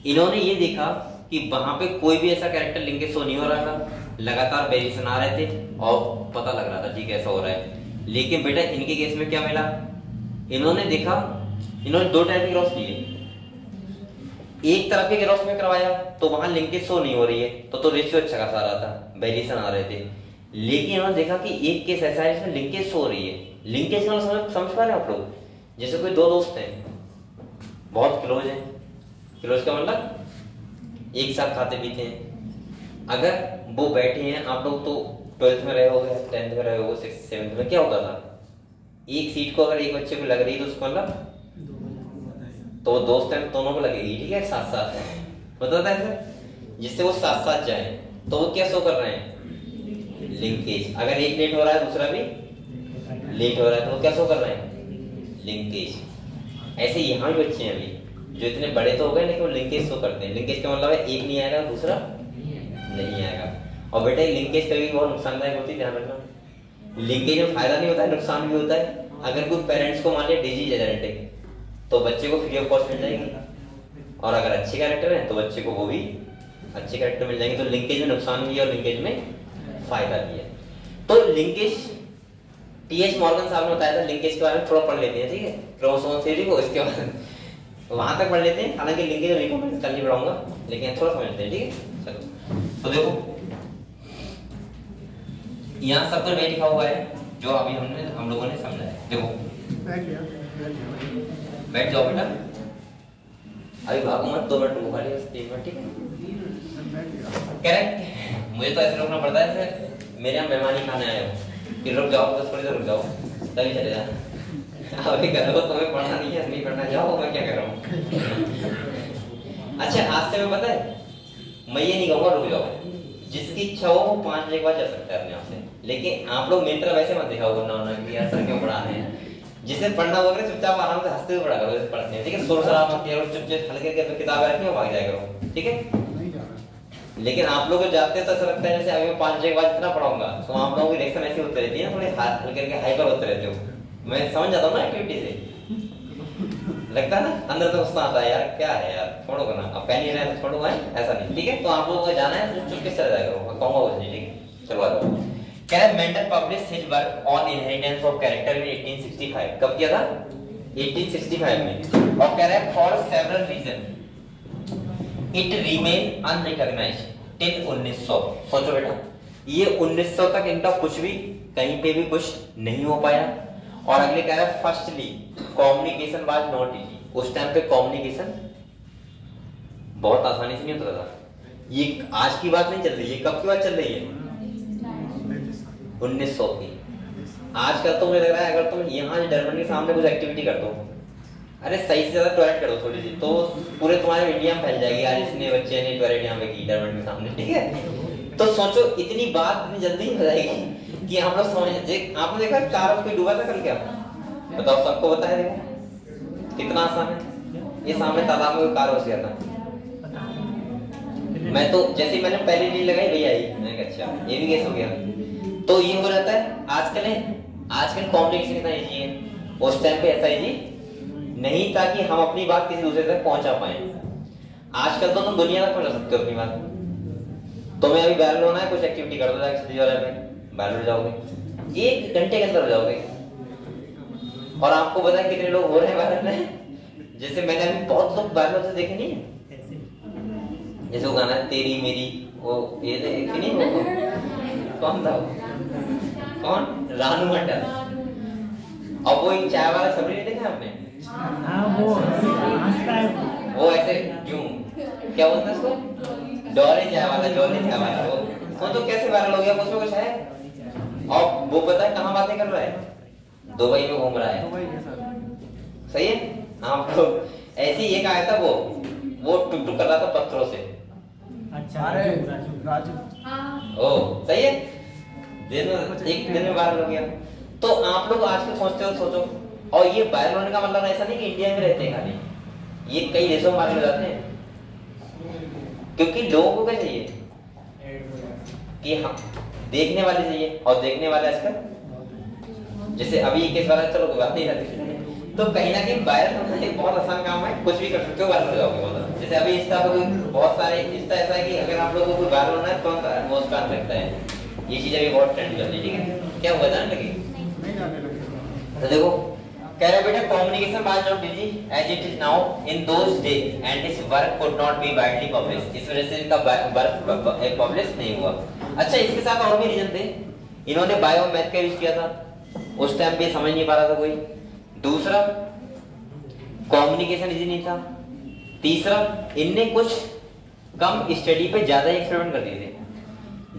इन्होंने ये देखा कि वहां पे कोई भी ऐसा कैरेक्टर लिंकेज शो नहीं हो रहा था, लगातार वेरिएशन आ रहे थे और पता लग रहा था ठीक है ऐसा हो रहा है। लेकिन बेटा इनके केस में क्या मिला, इन्होंने देखा, इन्होंने 2 टाइप के क्रॉस लिए। एक तरफ के क्रॉस में करवाया तो वहां लिंकेज शो नहीं हो रही है, तो रेशियो अच्छा खासा आ रहा था, वेरिएशन आ रहे थे। लेकिन उन्होंने देखा कि एक केस ऐसा है जिसमें लिंकेज शो हो रही है। लिंकेज का समझ पा रहे हैं आप लोग, जैसे कोई 2 दोस्त हैं, बहुत क्लोज हैं, क्लोज का मतलब एक साथ खाते पीते हैं। अगर वो बैठे हैं, आप लोग तो 12th में रहे होगे, 10th में रहे होगे, 6th 7th में क्या होता था, एक सीट को अगर एक बच्चे को लग रही है तो उसको मतलब तो वो दोस्त है दोनों को लगेगी, ठीक है, साथ साथ बताता है सर, जिससे वो साथ साथ जाए। तो वो क्या शो कर रहे हैं, लिंकेज। अगर एक लेट हो रहा है दूसरा भी लेट हो रहा है तो वो क्या शो कर रहे हैं, लिंकेज। ऐसे यहाँ भी बच्चे हैं अभी जो इतने बड़े तो हो गए लेकिन वो लिंकेज शो करते हैं। लिंकेज का मतलब है एक नहीं आएगा दूसरा नहीं आएगा। और बेटा लिंकेज कभी बहुत नुकसानदायक होती है, ध्यान रखना। लिंकेज में फायदा नहीं होता है, नुकसान भी होता है। अगर कोई पेरेंट्स को मान लिया डिजीज है जेनेटिक तो बच्चे को फ्री ऑफ कॉस्ट मिल जाएगी, और अगर अच्छे कैरेक्टर है तो बच्चे को वो भी अच्छे कैरेक्टर मिल जाएंगे। तो लिंकेज में नुकसान भी है और लिंकेज में फायदा भी है। तो लिंकेज टीएच मॉर्गन साहब ने बताया था, लिंकेज के बारे में थोड़ा पढ़ लेते हैं, ठीक है, क्रोमोसोम थ्योरी को, इसके बाद वहां तक पढ़ लेते हैं। हालांकि लिंकेज रिकमेंड कल नहीं पढ़ाऊंगा, लेकिन थोड़ा समझते हैं, ठीक है। चलो तो देखो यहाँ सब तो नहीं लिखा हुआ है जो अभी हम लोगों ने समझा है। देखो बैठ जाओ बेटा, अभी भागो मत, 2 मिनट रुको खाली, 3 मिनट, ठीक है। करेक्ट, मुझे तो ऐसे रुकना पड़ता है जैसे मेरे यहाँ मेहमान ही खाने आए हो, फिर रुक जाओ 10 मिनट रुक जाओ तभी चले जाना। अभी करो, तुम्हें पढ़ना नहीं है, नहीं पढ़ना जाओ, मैं क्या कर रहा हूँ। अच्छा आज से मैं पता है मैं ये नहीं कहूँगा रुक जाओ, जिसकी इच्छा हो वो 5 बजे के बाद जा सकता है अपने आप से, लेकिन आप लोग मेरी तरह वैसे मत दिखाओ ना कि यार सर क्यों पढ़ा रहे हैं। जिसे पढ़ना होगा चुपचाप आराम से हंसते हुए पढ़ा करो, जैसे पढ़ते हैं ठीक है, शोर शराबा मत करो, चुपचाप हल्के के किताबें रखी हो भाग जाया करो ठीक है। लेकिन आप लोग जाते हैं तो ऐसा लगता है जैसे अभी मैं 5 बजे के बाद इतना पढ़ाऊंगा, तो आप लोगों की रिएक्शन ऐसी होती रहती है ना, थोड़े हल्के के हाइपर होते रहते हो, मैं समझ जाता हूँ ना एक्टिविटी से, लगता है ना अंदर तो गुस्सा आता है यार क्या है यार छोड़ो ना, अब पहन ही रहे हैं तो छोड़ो है ऐसा नहीं ठीक है। तो आप लोगों को जाना है तो चुपके से जाया करो, मैं कहूंगा कुछ नहीं ठीक है। चलो आ जाओ। कह रहा है Mendel publish his work on inheritance of character in 1865। कब किया था? 1865 में। और कह रहा है for several reason it remain unrecognised till 1900। सोचो बेटा ये 1900 तक इनका कुछ भी कहीं पे भी कुछ नहीं हो पाया। और अगले कह रहा है firstly communication was not easy. उस टाइम पे कम्युनिकेशन बहुत आसानी से नहीं होता था। ये आज की बात नहीं चल रही, ये कब की बात चल रही है? 1900 की। आजकल तो मुझे लग रहा है अगर तुम यहाँ जर्मनी के सामने कुछ एक्टिविटी कर दो, अरे सही से ज्यादा टॉयलेट करो थोड़ी सी, तो पूरे तुम्हारे इंडिया में फैल जाएगी यार इसने बच्चे ने टॉयलेट यहाँ पे की जर्मनी के सामने ठीक है। तो सोचो इतनी बात इतनी जल्दी हो जाएगी कि हम लोग समझ। आपने देखा कार में कोई डूबा था कल क्या? बताओ सबको बताया, देखो कितना आसान है। ये सामने तालाब में कोई कार घुस गया था। मैं तो जैसे मैंने पहले लीड लगाई भैया आई, मैंने कहा अच्छा ये भी केस हो गया। तो ये हो जाता है आजकल कम्युनिकेशन इतना इजी है, उस टाइम पे ऐसा इजी नहीं था कि हम अपनी बात किसी दूसरे तक पहुंचा पाए। आजकल तो तुम दुनिया तक पहुंचा सकते हो अपनी बात। तुम्हें अभी बैरल होना है, कुछ एक्टिविटी कर दो बैरल हो जाओगे, 1 घंटे के अंदर हो जाओगे। और आपको पता है कितने लोग हो रहे हैं वायरल में? जैसे मैंने अभी बहुत लोग वायरल होते देखे नहीं है, जैसे वो गाना है तेरी मेरी, वो ये देखे नहीं वो कौन था? कौन? रानू मंडल। और वो एक चाय वाला सबरी नहीं देखा आपने? वो ऐसे क्यों क्या बोलते हैं उसको? डॉली चाय वाला वो तो कैसे वायरल हो गया? उसमें कुछ है। और वो पता है कहाँ बातें कर रहा है? दुबई में घूम रहा है। सही है। आप लोग ऐसे ही एक आया था वो टुक कर रहा था पत्थरों से। अच्छा राजू ओ सही है। एक दिन में वायरल हो गया। तो आप लोग आजकल सोचते हो, सोचो। और ये वायरल होने का मतलब ऐसा नहीं कि इंडिया में रहते हैं खाली, ये कई देशों में वायरल हो जाते हैं। क्योंकि लोगों को क्या चाहिए कि हम देखने वाले चाहिए, और देखने वाले आजकल जैसे अभी केस वाला, चलो कोई बात नहीं रहती। तो कहीं ना कहीं वायरल होना एक बहुत आसान काम है, कुछ भी कर सकते हो वायरल हो जाओगे। मतलब जैसे अभी इंस्टा पे कोई बहुत सारे इंस्टा ऐसा है कि अगर आप लोगों को वायरल होना है तो वो उसका लगता है। ये चीज अभी बहुत ट्रेंड चल रही है ठीक है। क्या हुआ जान लगी? तो देखो कह रहे बेटा communication was not easy as it is now in those days and this work could not be widely published. इस वजह से इनका वर्क पब्लिश नहीं हुआ। अच्छा इसके साथ और भी रीजन थे। इन्होंने बायो मैथ का यूज किया था, उस टाइम पे समझ नहीं पा रहा था कोई। दूसरा कम्युनिकेशन इजी नहीं था। तीसरा इनने कुछ कम स्टडी पे ज्यादा एक्सपेरिमेंट कर दिए थे।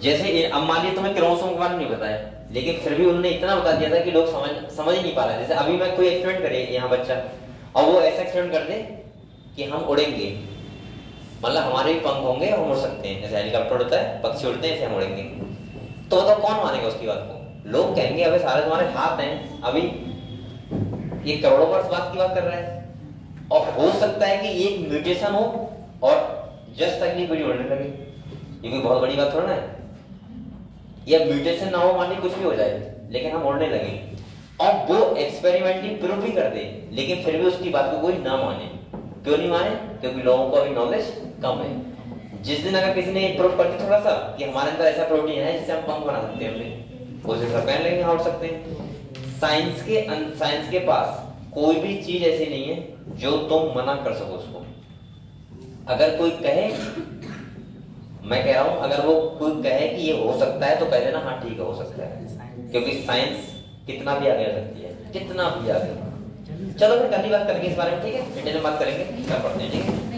जैसे अब मान लीजिए तुम्हें क्रोमोसोम के बारे में नहीं बताया, लेकिन फिर भी उन्होंने इतना बता दिया था कि लोग समझ ही नहीं पा रहे। जैसे अभी मैं कोई एक्सपेरिमेंट करे यहाँ बच्चा, और वो ऐसा एक्सपेरिमेंट कर दे कि हम उड़ेंगे, मतलब हमारे भी पंख होंगे, हम उड़ सकते हैं, जैसे हेलीकॉप्टर होता है, पक्षी उड़ते हैं, ऐसे हम उड़ेंगे। तो मतलब कौन मानेगा उसकी बात को? लोग कहेंगे अबे सारे तुम्हारे हाथ हैं, अभी ये करोड़ों वर्ष बाद की बात कर रहा है। और हो सकता है कि एक म्यूटेशन हो और जस्ट तक पूरी उड़ने लगे, ये कोई बहुत बड़ी बात थोड़ा ना है। या म्यूटेशन ना हो, मान ली कुछ भी हो जाए, लेकिन हम उड़ने लगे। और वो एक्सपेरिमेंटली प्रूव भी कर दे, लेकिन फिर भी उसकी बात को कोई ना माने। क्यों नहीं माने? क्योंकि लोगों को अभी नॉलेज कम है। जिस दिन अगर किसी ने प्रूव कर दिया थोड़ा सा कि हमारे अंदर ऐसा प्रोटीन है जिससे हम पंख बना सकते हैं, अपने उसे सब पहन लेंगे, उड़ सकते हैं। साइंस के पास कोई भी चीज ऐसी नहीं है जो तुम मना कर सको उसको। अगर कोई कहे, मैं कह रहा हूं, अगर वो कोई कहे कि ये हो सकता है तो कह देना हाँ ठीक है हो सकता है, क्योंकि साइंस कितना भी आगे जा सकती है, कितना भी आगे। चलो फिर कल ही बात करेंगे इस बारे में, ठीक है? डिटेल में बात करेंगे, क्या पढ़ते हैं, ठीक है?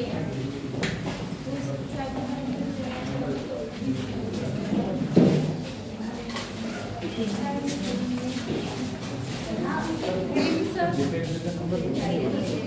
सर जेपीएग का नंबर